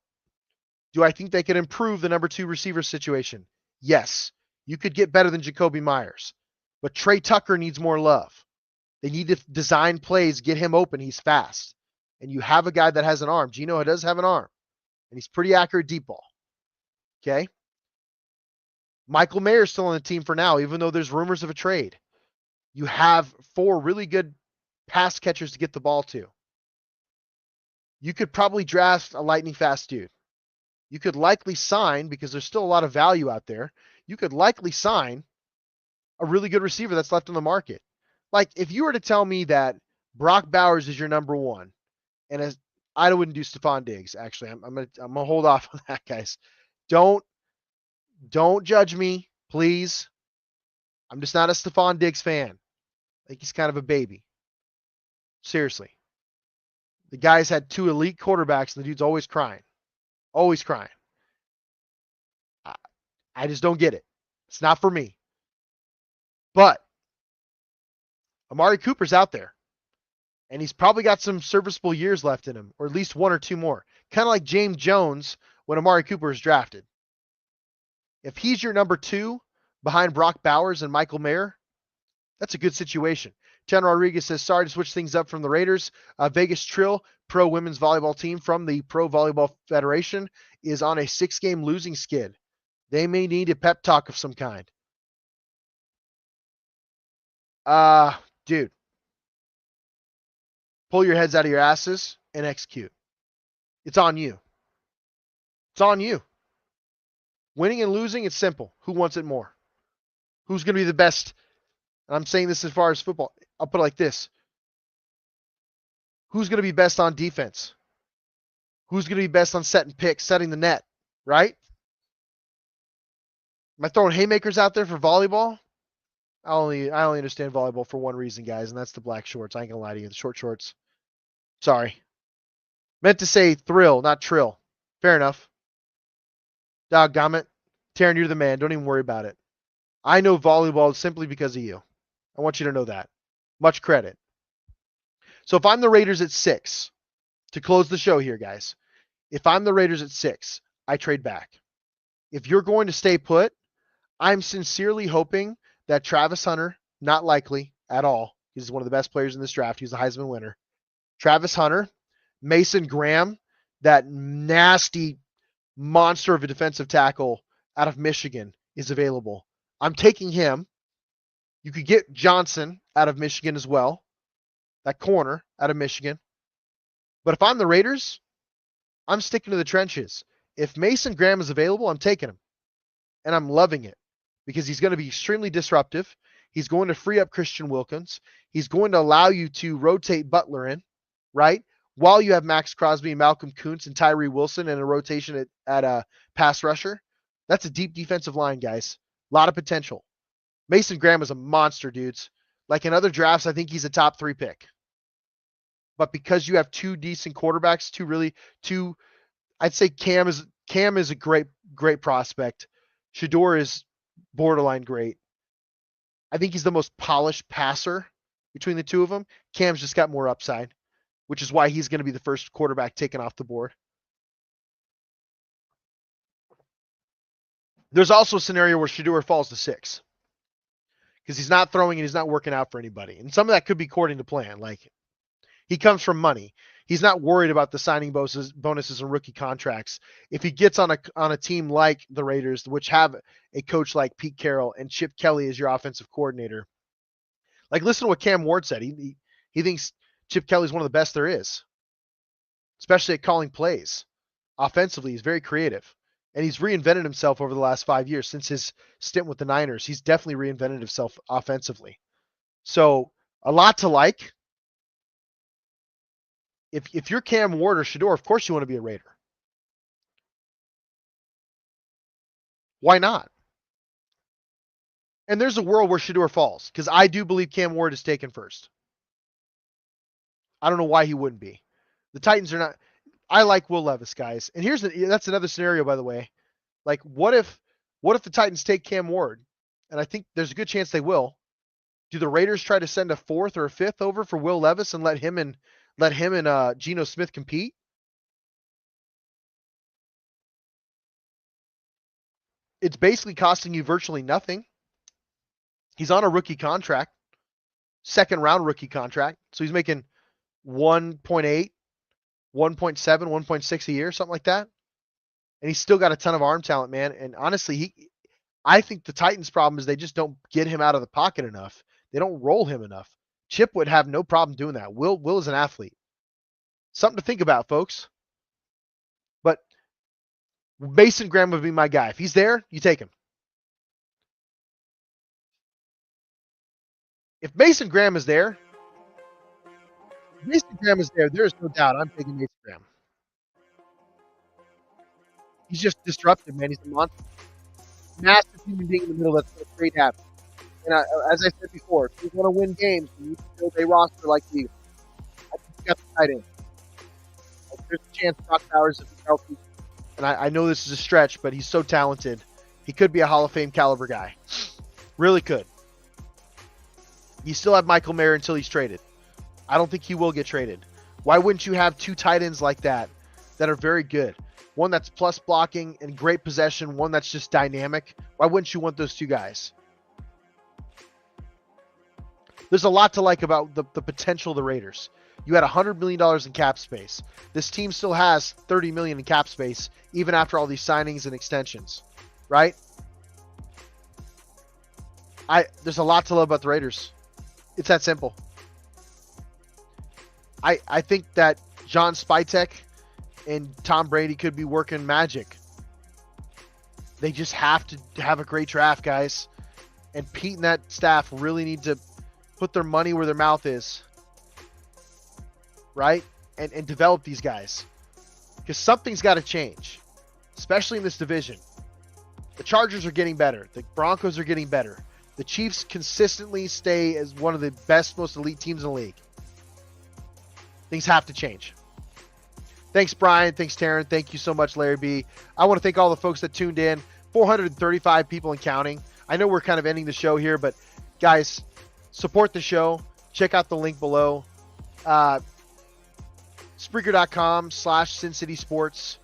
Do I think they could improve the number 2 receiver situation? Yes. You could get better than Jacoby Myers. But Trey Tucker needs more love. They need to design plays, get him open. He's fast. And you have a guy that has an arm. Geno does have an arm. And he's pretty accurate deep ball. Okay? Michael Mayer's still on the team for now, even though there's rumors of a trade. You have 4 really good pass catchers to get the ball to. You could probably draft a lightning fast dude. You could likely sign, because there's still a lot of value out there, you could likely sign a really good receiver that's left on the market. Like, if you were to tell me that Brock Bowers is your number 1, and I wouldn't do Stephon Diggs, actually. I'm gonna hold off on that, guys. Don't judge me, please. I'm just not a Stephon Diggs fan. I think he's kind of a baby. Seriously. The guy's had 2 elite quarterbacks, and the dude's always crying. Always crying. I just don't get it. It's not for me. But Amari Cooper's out there. And he's probably got some serviceable years left in him, or at least 1 or 2 more. Kind of like James Jones when Amari Cooper was drafted. If he's your number 2 behind Brock Bowers and Michael Mayer, that's a good situation. Chen Rodriguez says, sorry to switch things up from the Raiders. Vegas Trill, pro women's volleyball team from the Pro Volleyball Federation, is on a 6-game losing skid. They may need a pep talk of some kind. Dude, pull your heads out of your asses and execute. It's on you. It's on you. Winning and losing, it's simple. Who wants it more? Who's going to be the best? And I'm saying this as far as football. I'll put it like this. Who's going to be best on defense? Who's going to be best on setting picks, setting the net, right? Am I throwing haymakers out there for volleyball? I only understand volleyball for one reason, guys, and that's the black shorts. I ain't going to lie to you. The short shorts. Sorry. Meant to say thrill, not trill. Fair enough. Doggone it. Taryn, you're the man. Don't even worry about it. I know volleyball simply because of you. I want you to know that. Much credit. So if I'm the Raiders at 6, to close the show here, guys, if I'm the Raiders at 6, I trade back. If you're going to stay put, I'm sincerely hoping that Travis Hunter, not likely at all, he's one of the best players in this draft. He's the Heisman winner. Travis Hunter, Mason Graham, that nasty monster of a defensive tackle out of Michigan, is available. I'm taking him. You could get Johnson out of Michigan as well, that corner out of Michigan. But if I'm the Raiders, I'm sticking to the trenches. If Mason Graham is available, I'm taking him. And I'm loving it because he's going to be extremely disruptive. He's going to free up Christian Wilkins. He's going to allow you to rotate Butler in, right? While you have Max Crosby, Malcolm Kuntz, and Tyree Wilson in a rotation at a pass rusher. That's a deep defensive line, guys. A lot of potential. Mason Graham is a monster, dudes. Like in other drafts, I think he's a top 3 pick. But because you have 2 decent quarterbacks, I'd say Cam is a great prospect. Shedeur is borderline great. I think he's the most polished passer between the two of them. Cam's just got more upside, which is why he's going to be the first quarterback taken off the board. There's also a scenario where Shedeur falls to 6 because he's not throwing and he's not working out for anybody. And some of that could be according to plan. Like, he comes from money. He's not worried about the signing bonuses and rookie contracts. If he gets on a team like the Raiders, which have a coach like Pete Carroll and Chip Kelly as your offensive coordinator, like, listen to what Cam Ward said. He thinks Chip Kelly's one of the best there is, especially at calling plays. Offensively, he's very creative. And he's reinvented himself over the last 5 years since his stint with the Niners. He's definitely reinvented himself offensively. So a lot to like. If you're Cam Ward or Shedeur, of course you want to be a Raider. Why not? And there's a world where Shedeur falls because I do believe Cam Ward is taken first. I don't know why he wouldn't be. The Titans are not. I like Will Levis, guys. And that's another scenario, by the way. Like, what if the Titans take Cam Ward? And I think there's a good chance they will. Do the Raiders try to send a 4th or a 5th over for Will Levis and let him and Geno Smith compete? It's basically costing you virtually nothing. He's on a rookie contract, 2nd round rookie contract. So he's making 1.8, 1.7, 1.6 a year, something like that. And he's still got a ton of arm talent, man. And honestly, I think the Titans' problem is they just don't get him out of the pocket enough. They don't roll him enough. Chip would have no problem doing that. Will is an athlete. Something to think about, folks. But Mason Graham would be my guy. If he's there, you take him. If Mason Graham is there, there's no doubt I'm taking Mason Graham. He's just disruptive, man. He's a monster. Massive human being in the middle that's going to create havoc. And as I said before, if you want to win games, you need to build a roster like you. I think you got the tight end. There's a chance Brock Bowers is healthy. And I know this is a stretch, but he's so talented. He could be a Hall of Fame caliber guy. Really could. You still have Michael Mayer until he's traded. I don't think he will get traded. Why wouldn't you have 2 tight ends like that are very good? One that's plus blocking and great possession, one that's just dynamic. Why wouldn't you want those 2 guys? There's a lot to like about the potential of the Raiders. You had $100 million in cap space. This team still has $30 million in cap space, even after all these signings and extensions, right? There's a lot to love about the Raiders. It's that simple. I think that John Spytek and Tom Brady could be working magic. They just have to have a great draft, guys. And Pete and that staff really need to put their money where their mouth is, right? And develop these guys. Because something's got to change, especially in this division. The Chargers are getting better. The Broncos are getting better. The Chiefs consistently stay as one of the best, most elite teams in the league. Things have to change. Thanks, Brian. Thanks, Taryn. Thank you so much, Larry B. I want to thank all the folks that tuned in. 435 people and counting. I know we're kind of ending the show here, but guys, support the show. Check out the link below. Spreaker.com/SinCitySports.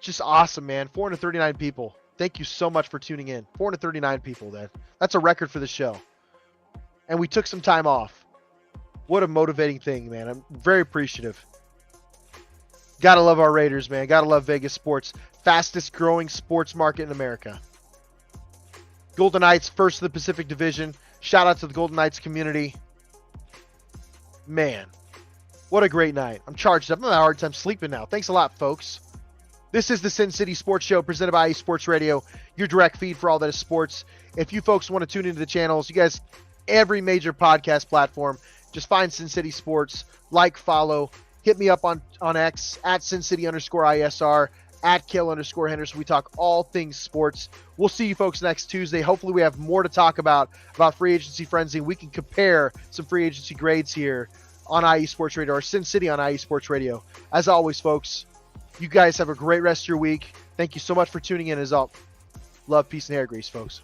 Just awesome, man. 439 people. Thank you so much for tuning in. 439 people, then. That's a record for the show. And we took some time off. What a motivating thing, man. I'm very appreciative. Gotta love our Raiders, man. Gotta love Vegas sports. Fastest growing sports market in America. Golden Knights, first of the Pacific Division. Shout out to the Golden Knights community. Man, what a great night. I'm charged up. I'm having a hard time sleeping now. Thanks a lot, folks. This is the Sin City Sports Show presented by IE Sports Radio, your direct feed for all that is sports. If you folks want to tune into the channels, you guys, every major podcast platform, just find Sin City Sports, like, follow, hit me up on X, at SinCity_ISR, at Kayle_Henderson. We talk all things sports. We'll see you folks next Tuesday. Hopefully we have more to talk about free agency frenzy. We can compare some free agency grades here on IE Sports Radio, or Sin City on IE Sports Radio. As always, folks, you guys have a great rest of your week. Thank you so much for tuning in. As all, love, peace, and hair grease, folks.